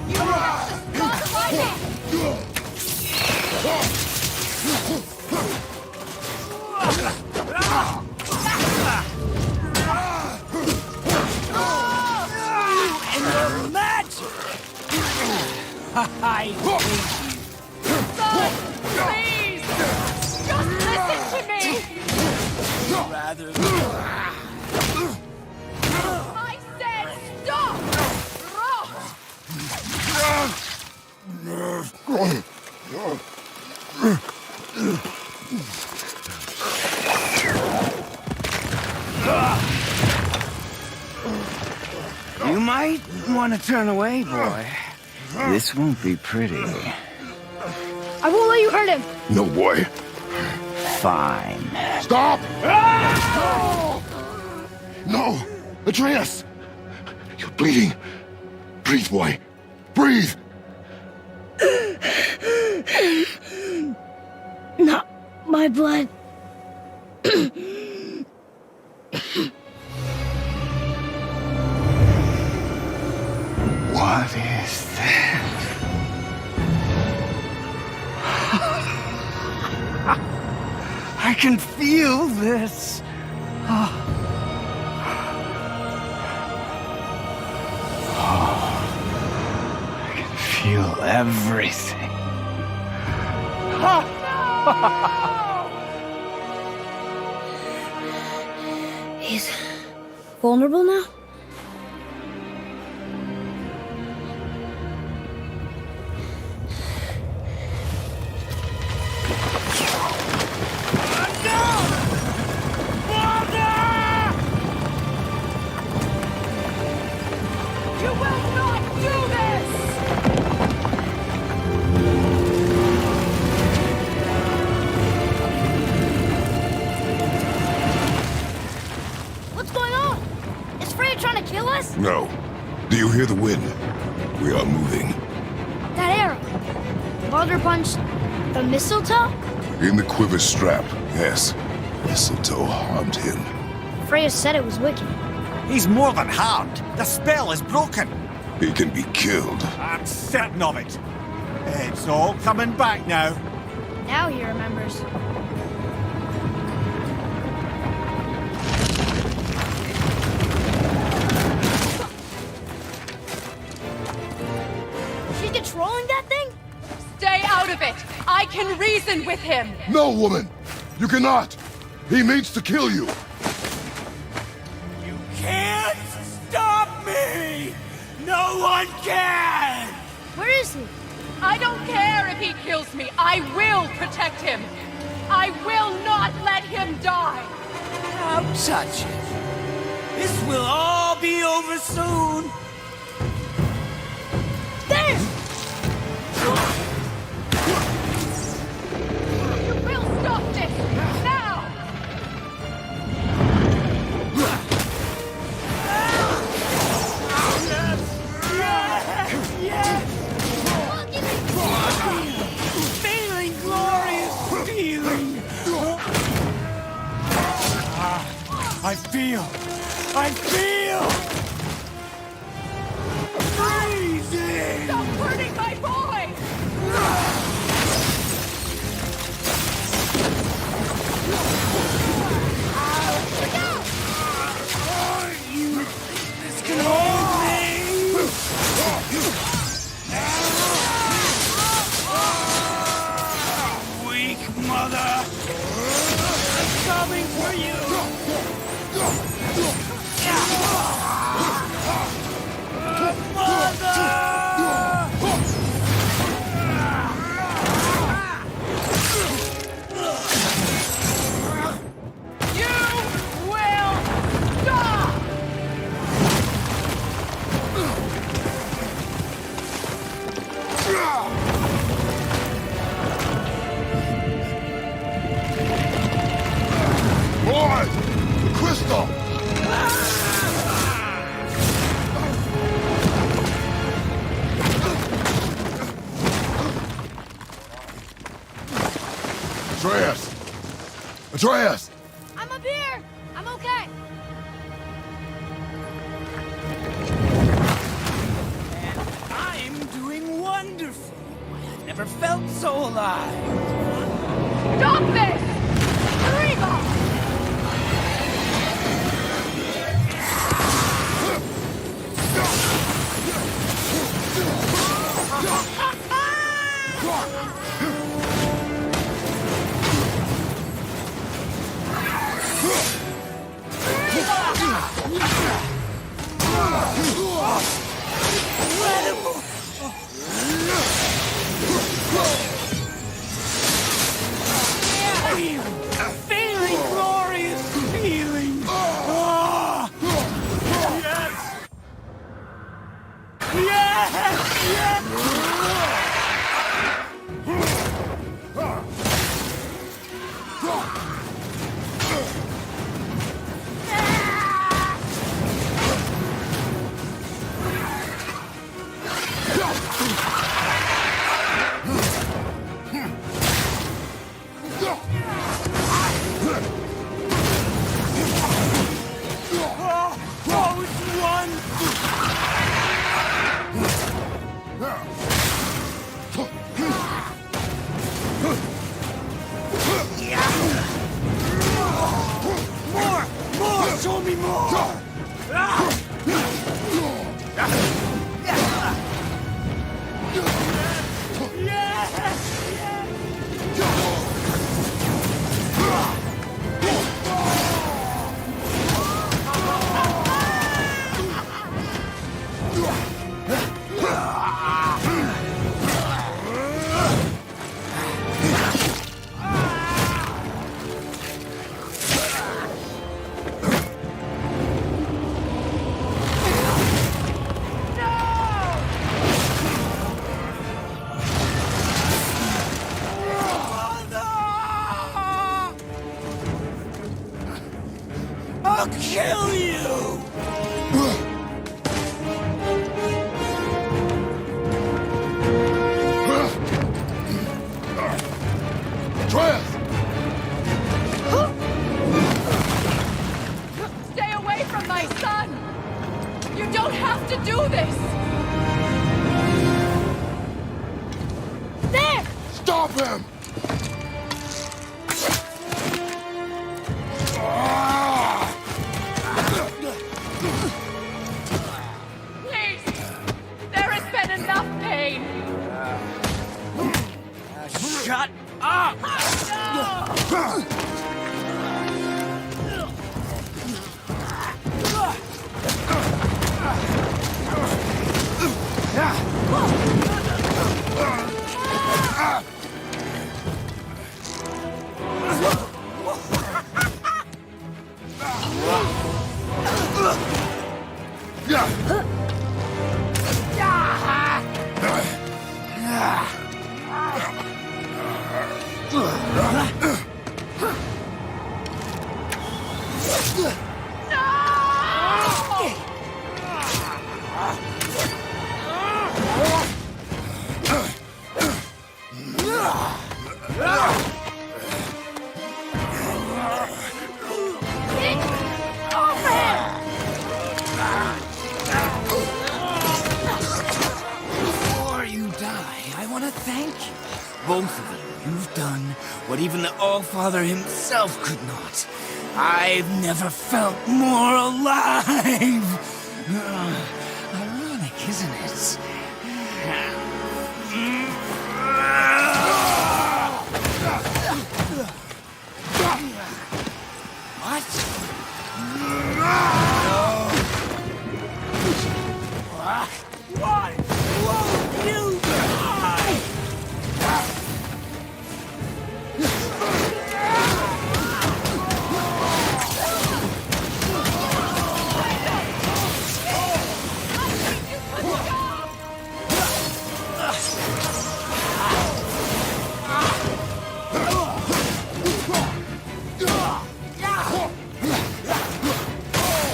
You have to stop the lightning! And your magic! I hate you. Please! Just listen to me! Rather I said stop! You might want to turn away, boy. This won't be pretty. I won't let you hurt him! No, boy. Fine. Stop! No! Atreus! You're bleeding. Breathe, boy. Breathe! Not my blood. What is that? I can feel this. I can feel everything. He's vulnerable now? No. Do you hear the wind? We are moving. That arrow. Baldur punched the mistletoe? In the quiver strap, yes. Mistletoe harmed him. Freya said it was wicked. He's more than harmed. The spell is broken. He can be killed. I'm certain of it. It's all coming back now. Now he remembers. She's controlling that thing? Stay out of it! I can reason with him! No, woman! You cannot! He means to kill you! You can't stop me! No one can! Where is he? I don't care if he kills me. I will protect him. I will not let him die. Don't touch it. This will all be over soon. There! You will stop this now. Feeling glorious feeling. I feel. Freezing. Stop hurting my boy. This can hold me. Weak mother. I'm coming for you. You will stop. Boy! The crystal! Atreus! Atreus! I'm up here! I'm okay! I'm doing wonderful. I've never felt so alive. Stop this. Reba. Feeling glorious feeling. Ah. Yes! More! Show me more! I'll kill you! Atreus! Stay away from my son! You don't have to do this! There! Stop him! Please! There has been enough pain! Shut up! Before you die, I want to thank you. Both of you. You've done what even the All-Father himself could not. I've never felt more alive. Ironic, isn't it? What? Why won't you die?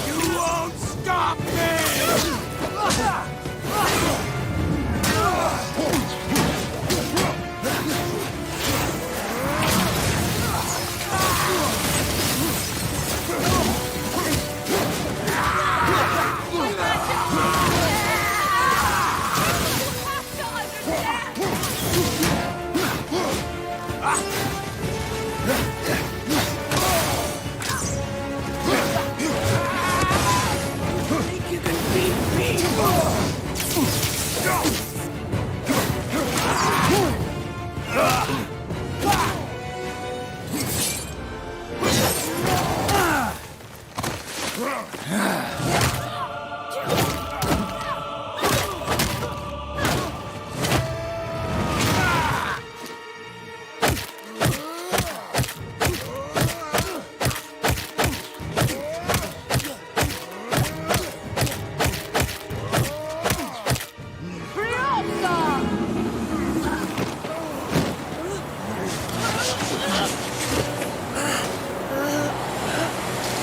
You won't stop me! Think you can beat me?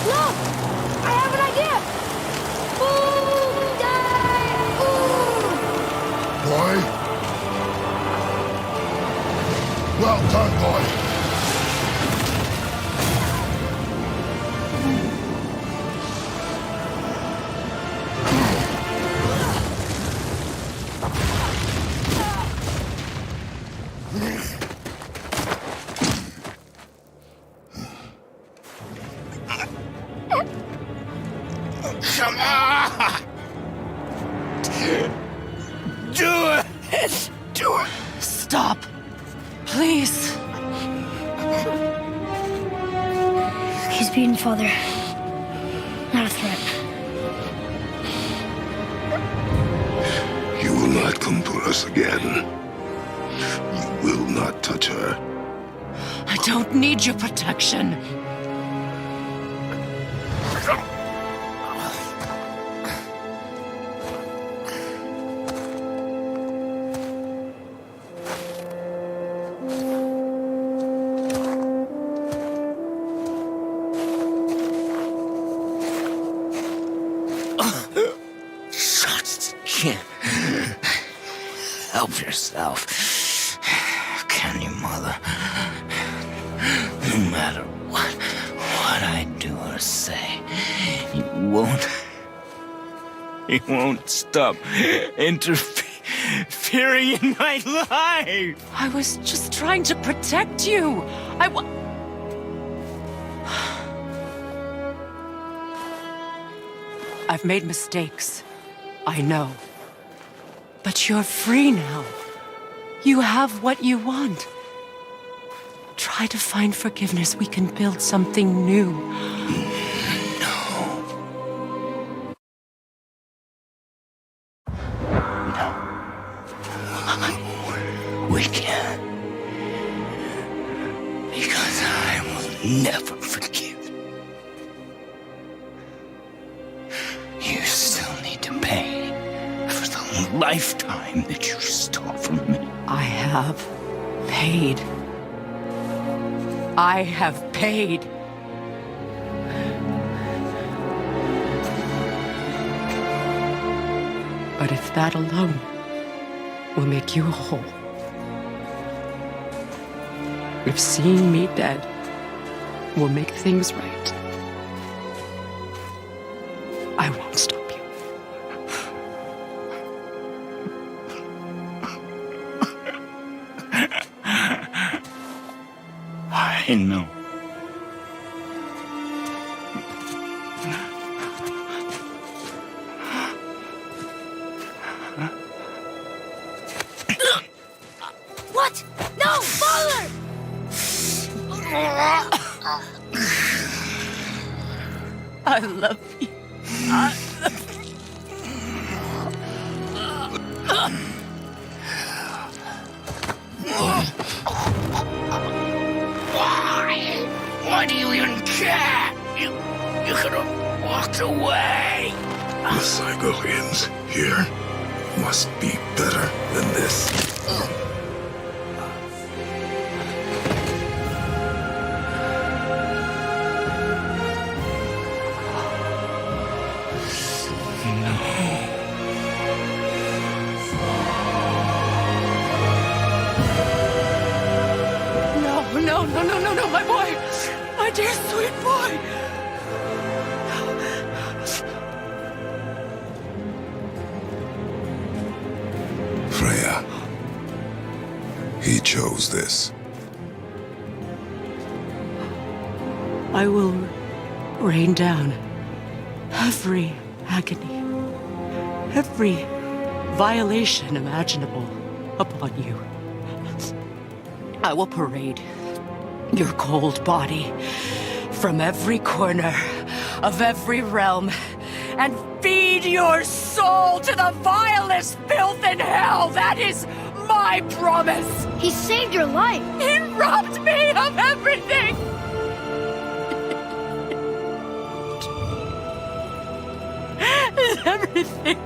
Look! I have an idea! Boom! Die! Boom! Boy? Well done, boy. Come on! Do it! Do it! Stop. Please. He's beaten, Father. Not a threat. You will not come for us again. You will not touch her. I don't need your protection. Shut it. Help yourself. Can you, Mother? He won't stop interfering in my life. I was just trying to protect you. I've made mistakes. I know. But you're free now. You have what you want. Try to find forgiveness. We can build something new. We can't. Because I will never forgive. You still need to pay for the lifetime that you stole from me. I have paid. I have paid. But if that alone will make you whole, if seeing me dead will make things right, I won't stop you. I know. What? No, Father! I love you. Why do you even care? You could have walked away. The Sigolians here must be better than this. No, my boy! My dear sweet boy! Freya. He chose this. I will rain down every agony, every violation imaginable upon you. I will parade your cold body from every corner of every realm and feed your soul to the vilest filth in hell. That is my promise. He saved your life. He robbed me of everything. Everything.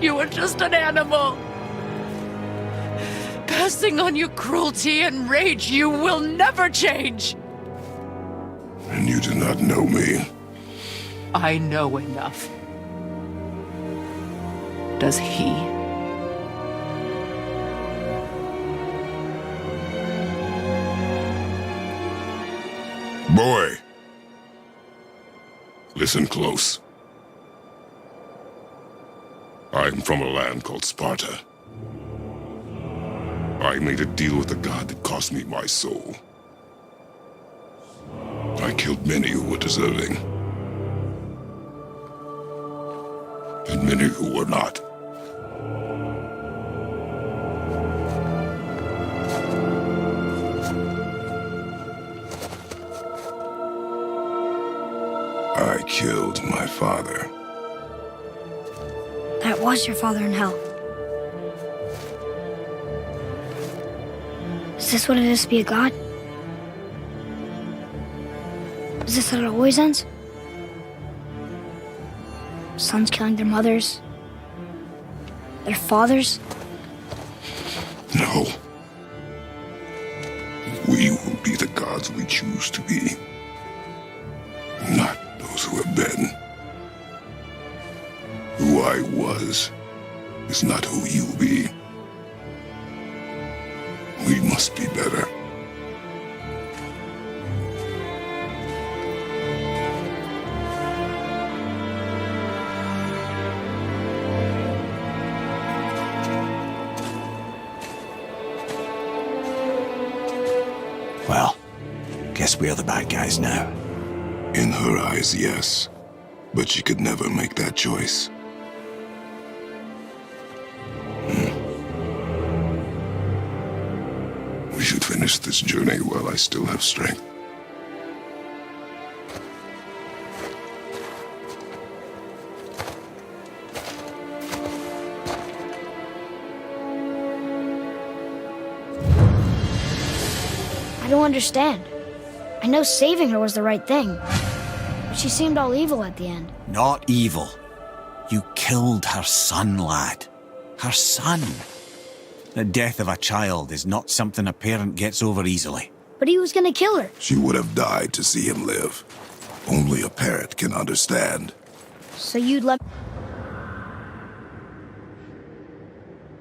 You were just an animal. Passing on your cruelty and rage, you will never change. And you do not know me. I know enough. Does he? Boy. Listen close. I'm from a land called Sparta. I made a deal with the god that cost me my soul. I killed many who were deserving. And many who were not. I killed my father. That was your father in hell. Is this what it is to be a god? Is this how it always ends? Sons killing their mothers? Their fathers? No. We will be the gods we choose to be. Not those who have been. Who I was is not who you will be. We must be better. guess we're the bad guys now. In her eyes, yes. But she could never make that choice. We should finish this journey while I still have strength. I don't understand. I know saving her was the right thing, but she seemed all evil at the end. Not evil. You killed her son, lad. Her son. The death of a child is not something a parent gets over easily. But he was gonna kill her. She would have died to see him live. Only a parent can understand. So you'd let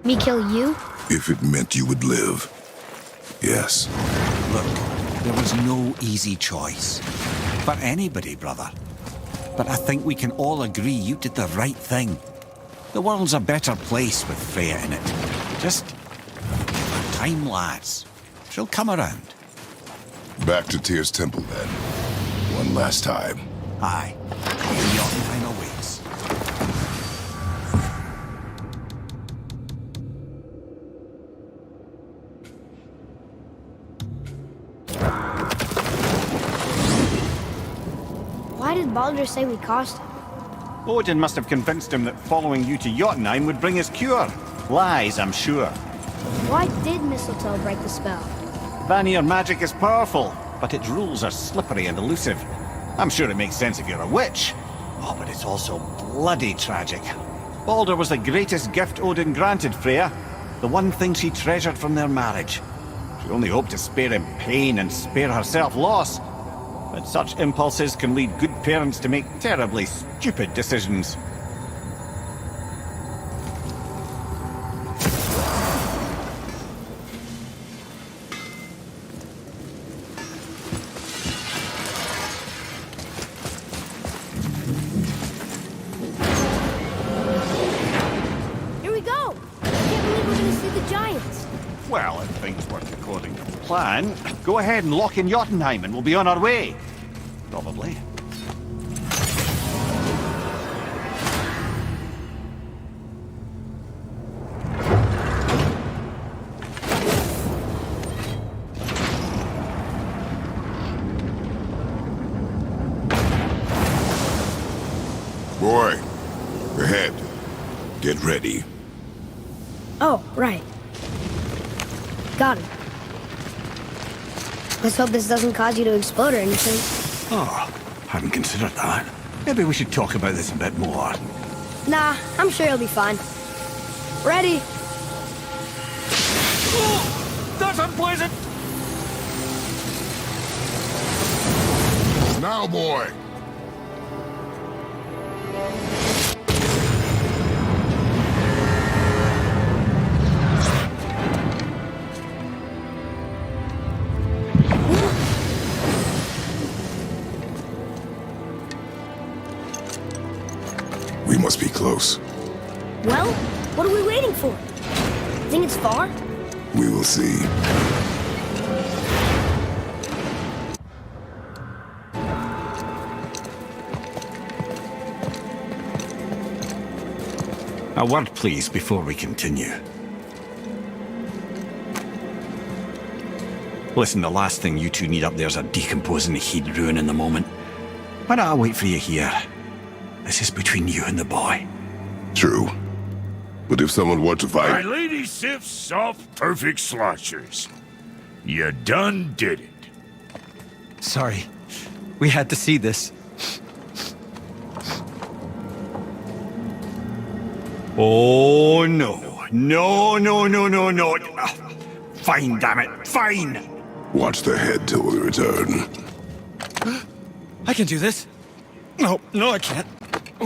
me kill you? If it meant you would live. Yes. Look, there was no easy choice. For anybody, brother. But I think we can all agree you did the right thing. The world's a better place with Freya in it. Just give her time, lads. She'll come around. Back to Tyr's temple, then. One last time. Aye. Here Jotunheim awaits. Why did Baldur say we cost him? Odin must have convinced him that following you to Jotunheim would bring his cure. Lies, I'm sure. Why did Mistletoe break the spell? Vanir magic is powerful, but its rules are slippery and elusive. I'm sure it makes sense if you're a witch. Oh, but it's also bloody tragic. Baldur was the greatest gift Odin granted Freya. The one thing she treasured from their marriage. She only hoped to spare him pain and spare herself loss. But such impulses can lead good parents to make terribly stupid decisions. Here we go! I can't believe we're gonna see the giants. Well, if things work according to plan, go ahead and lock in Jotunheim and we'll be on our way. Probably. Boy, ahead. Get ready. Oh, right. Got him. Let's hope this doesn't cause you to explode or anything. Oh, hadn't considered that. Maybe we should talk about this a bit more. Nah, I'm sure you'll be fine. Ready? That's unpleasant! Now, boy! We must be close. Well, what are we waiting for? Think it's far? We will see. A word, please, before we continue. Listen, the last thing you two need up there's a decomposing heat ruin in the moment. Why don't I wait for you here? This is between you and the boy. True. But if someone were to My fight... lady Sif's soft, perfect sloshers. You done did it. Sorry. We had to see this. Oh, no. No, no, no, no, no. Fine, damn it. Fine. Watch the head till we return. I can do this. No, no, I can't.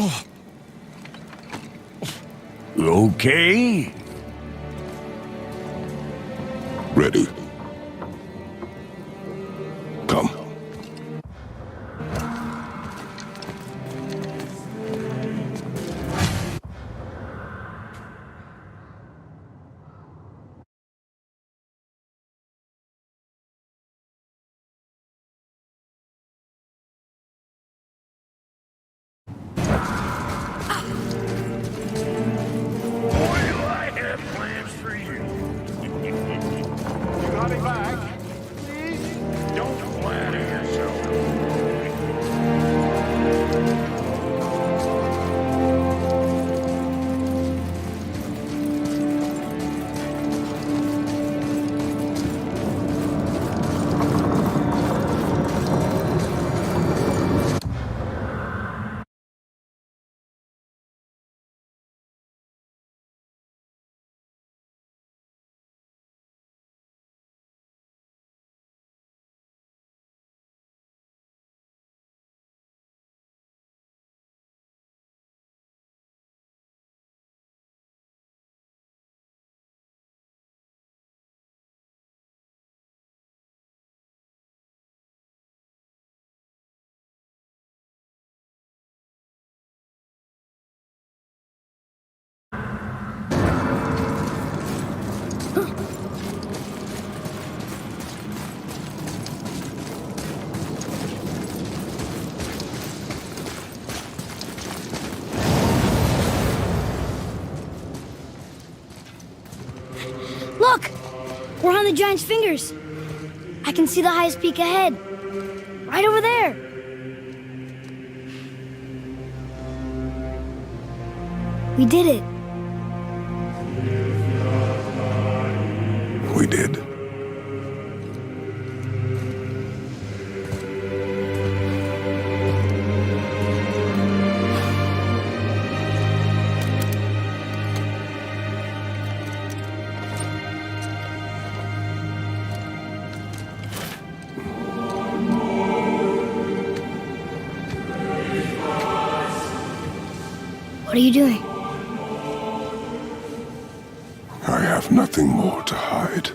Oh. Okay. Ready. Come. Look! We're on the giant's fingers. I can see the highest peak ahead. Right over there. We did it. We did. What are you doing? I have nothing more to hide.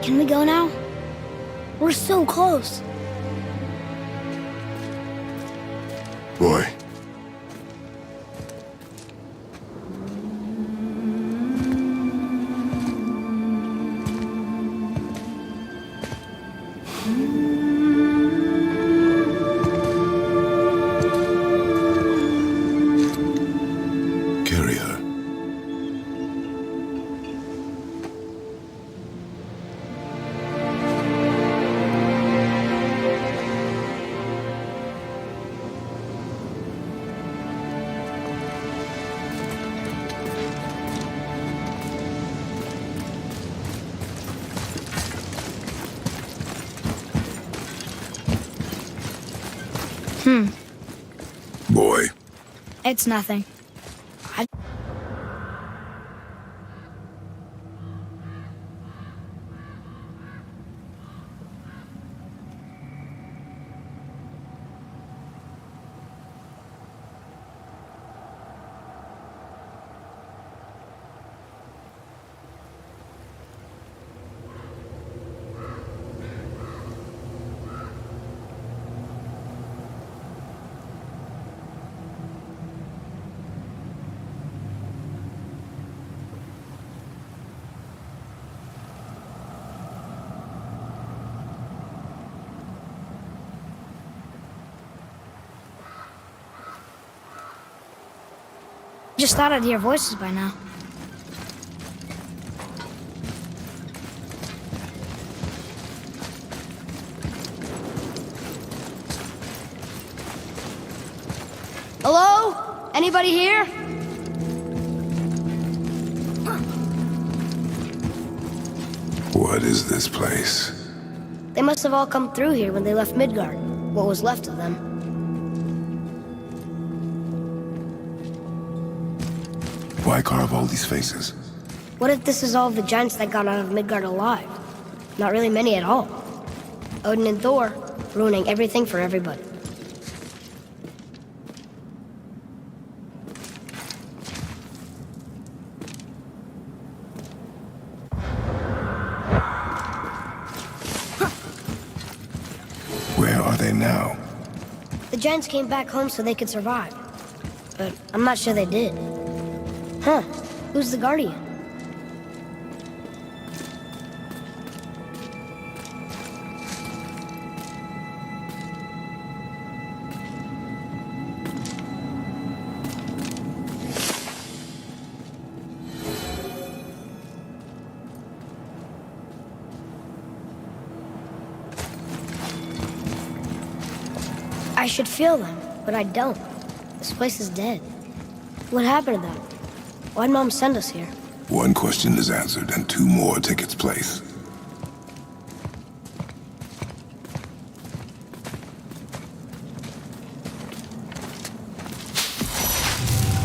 Can we go now? We're so close. Boy. Carry her. Boy. It's nothing. Just thought I'd hear voices by now. Hello? Anybody here? What is this place? They must have all come through here when they left Midgard. What was left of them. Why carve all these faces? What if this is all the giants that got out of Midgard alive? Not really many at all. Odin and Thor, ruining everything for everybody. Where are they now? The giants came back home so they could survive. But I'm not sure they did. Huh. Who's the Guardian? I should feel them, but I don't. This place is dead. What happened to them? Why'd Mom send us here? One question is answered and two more take its place.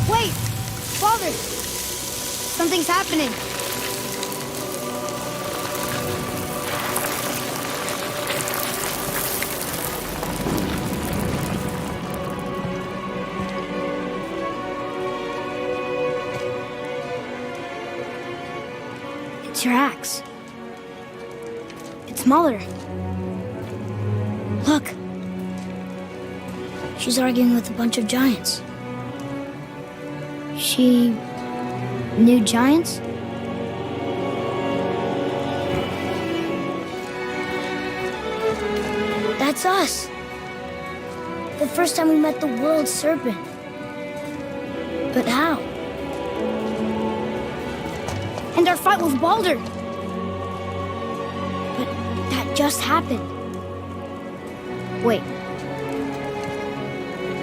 Wait! Father! Something's happening. It's your axe. It's Mother. Look. She's arguing with a bunch of giants. She knew giants? That's us. The first time we met the world serpent. But how? And our fight with Baldur. But that just happened. Wait.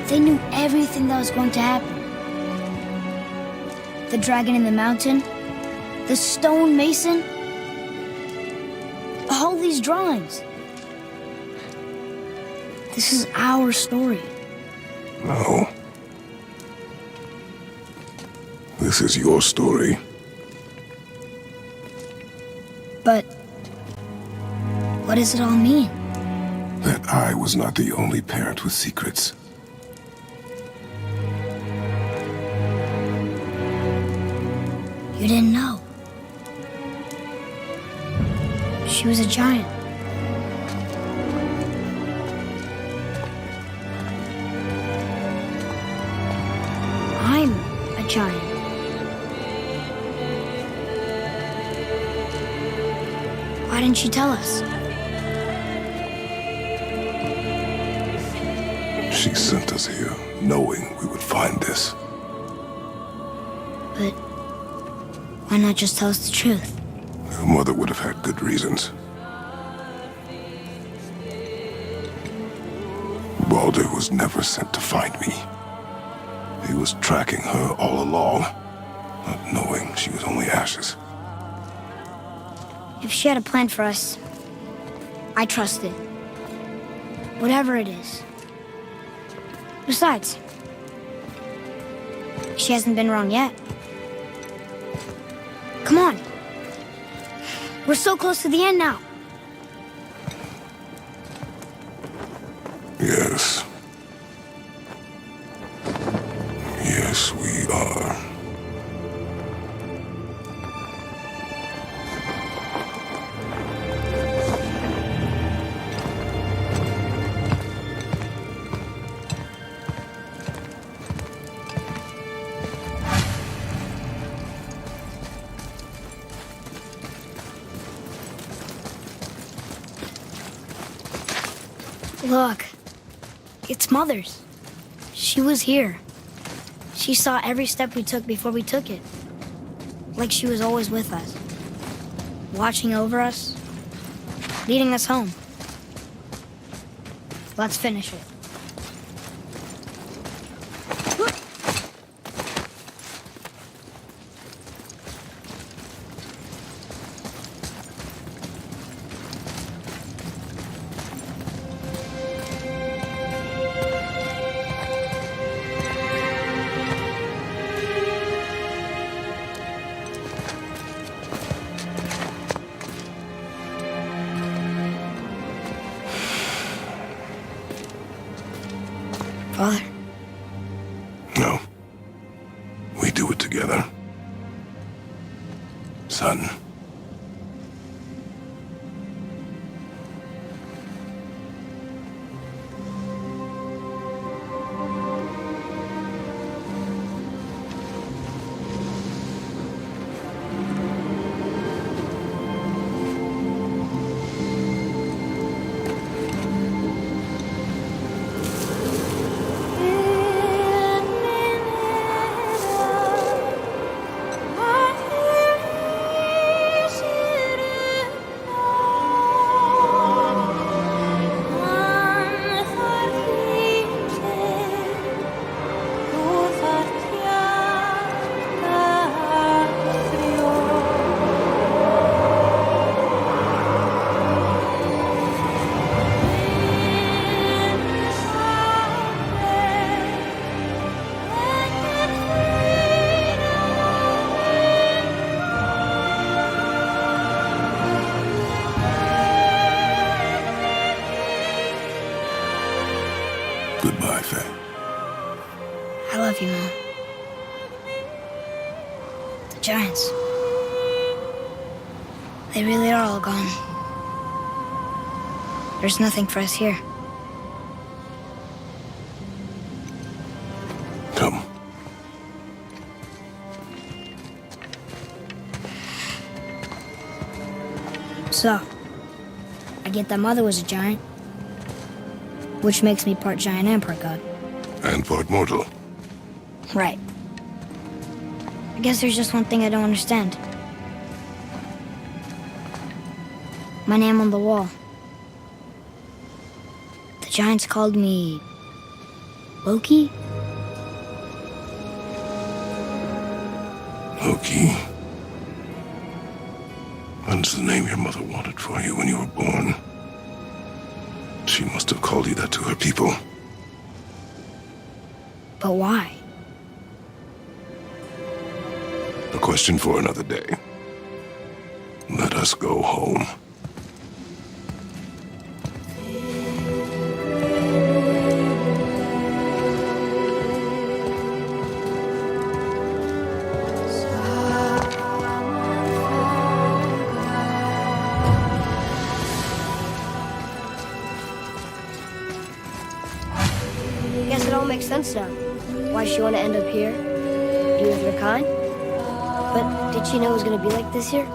They knew everything that was going to happen. The dragon in the mountain, the stone mason, all these drawings. This is our story. No. This is your story. But what does it all mean? That I was not the only parent with secrets. You didn't know. She was a giant. I'm a giant. Why didn't she tell us? She sent us here, knowing we would find this. But why not just tell us the truth? Your mother would have had good reasons. Baldur was never sent to find me. He was tracking her all along, not knowing she was only ashes. If she had a plan for us, I trust it. Whatever it is. Besides, she hasn't been wrong yet. Come on. We're so close to the end now. Yes. Yes, we are. Look. It's Mother's. She was here. She saw every step we took before we took it. Like she was always with us. Watching over us. Leading us home. Let's finish it. Father. No. We do it together. Son. Goodbye, Faye. I love you, Mom. The giants. They really are all gone. There's nothing for us here. Come. So, I get that Mother was a giant, which makes me part giant and part god. And part mortal. Right. I guess there's just one thing I don't understand. My name on the wall. The giants called me... Loki? Loki. That's the name your mother wanted for you when you were born. She must have called you that to her people. But why? A question for another day. Let us go home. Guess it all makes sense now. Why she want to end up here? Be with her kind? But did she know it was going to be like this here?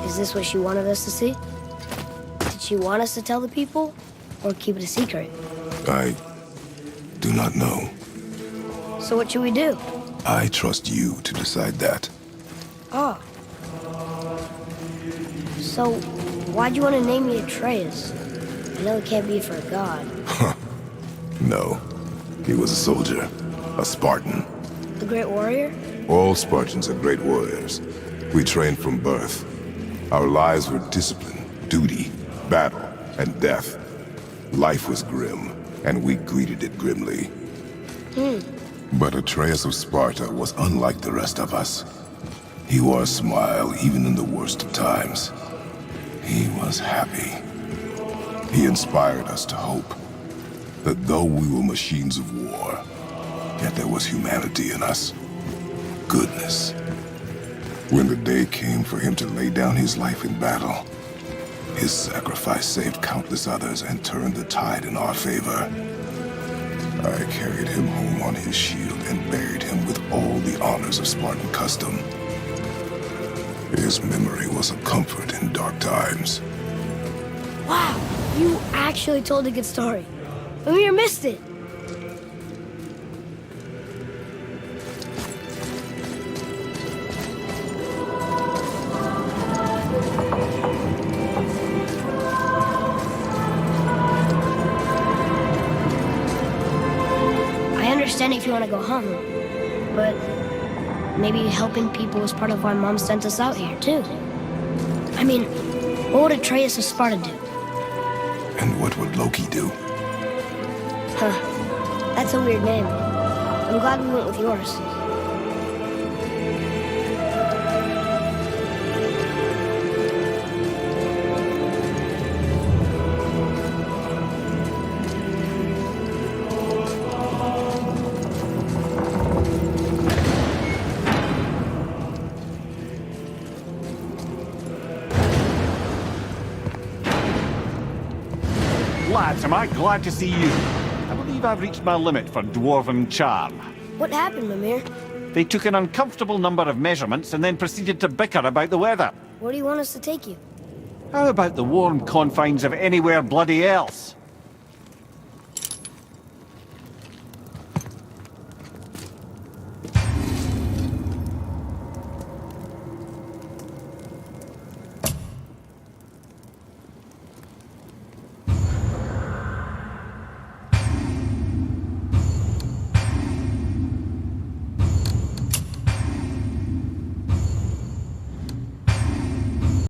Is this what she wanted us to see? Did she want us to tell the people? Or keep it a secret? I do not know. So what should we do? I trust you to decide that. Oh. So, why'd you want to name me Atreus? I know it can't be for a god. No. He was a soldier. A Spartan. The Great Warrior? All Spartans are great warriors. We trained from birth. Our lives were discipline, duty, battle, and death. Life was grim, and we greeted it grimly. But Atreus of Sparta was unlike the rest of us. He wore a smile even in the worst of times. He was happy. He inspired us to hope that though we were machines of war, yet there was humanity in us. Goodness. When the day came for him to lay down his life in battle, his sacrifice saved countless others and turned the tide in our favor. I carried him home on his shield and buried him with all the honors of Spartan custom. His memory was a comfort in dark times. Wow, you actually told a good story. Amir missed it. I understand if you want to go home, but maybe helping people is part of why Mom sent us out here, too. I mean, what would Atreus of Sparta do? And what would Loki do? Huh. That's a weird name. I'm glad we went with yours. Lads, am I glad to see you. I believe I've reached my limit for dwarven charm. What happened, Mimir? They took an uncomfortable number of measurements and then proceeded to bicker about the weather. Where do you want us to take you? How about the warm confines of anywhere bloody else?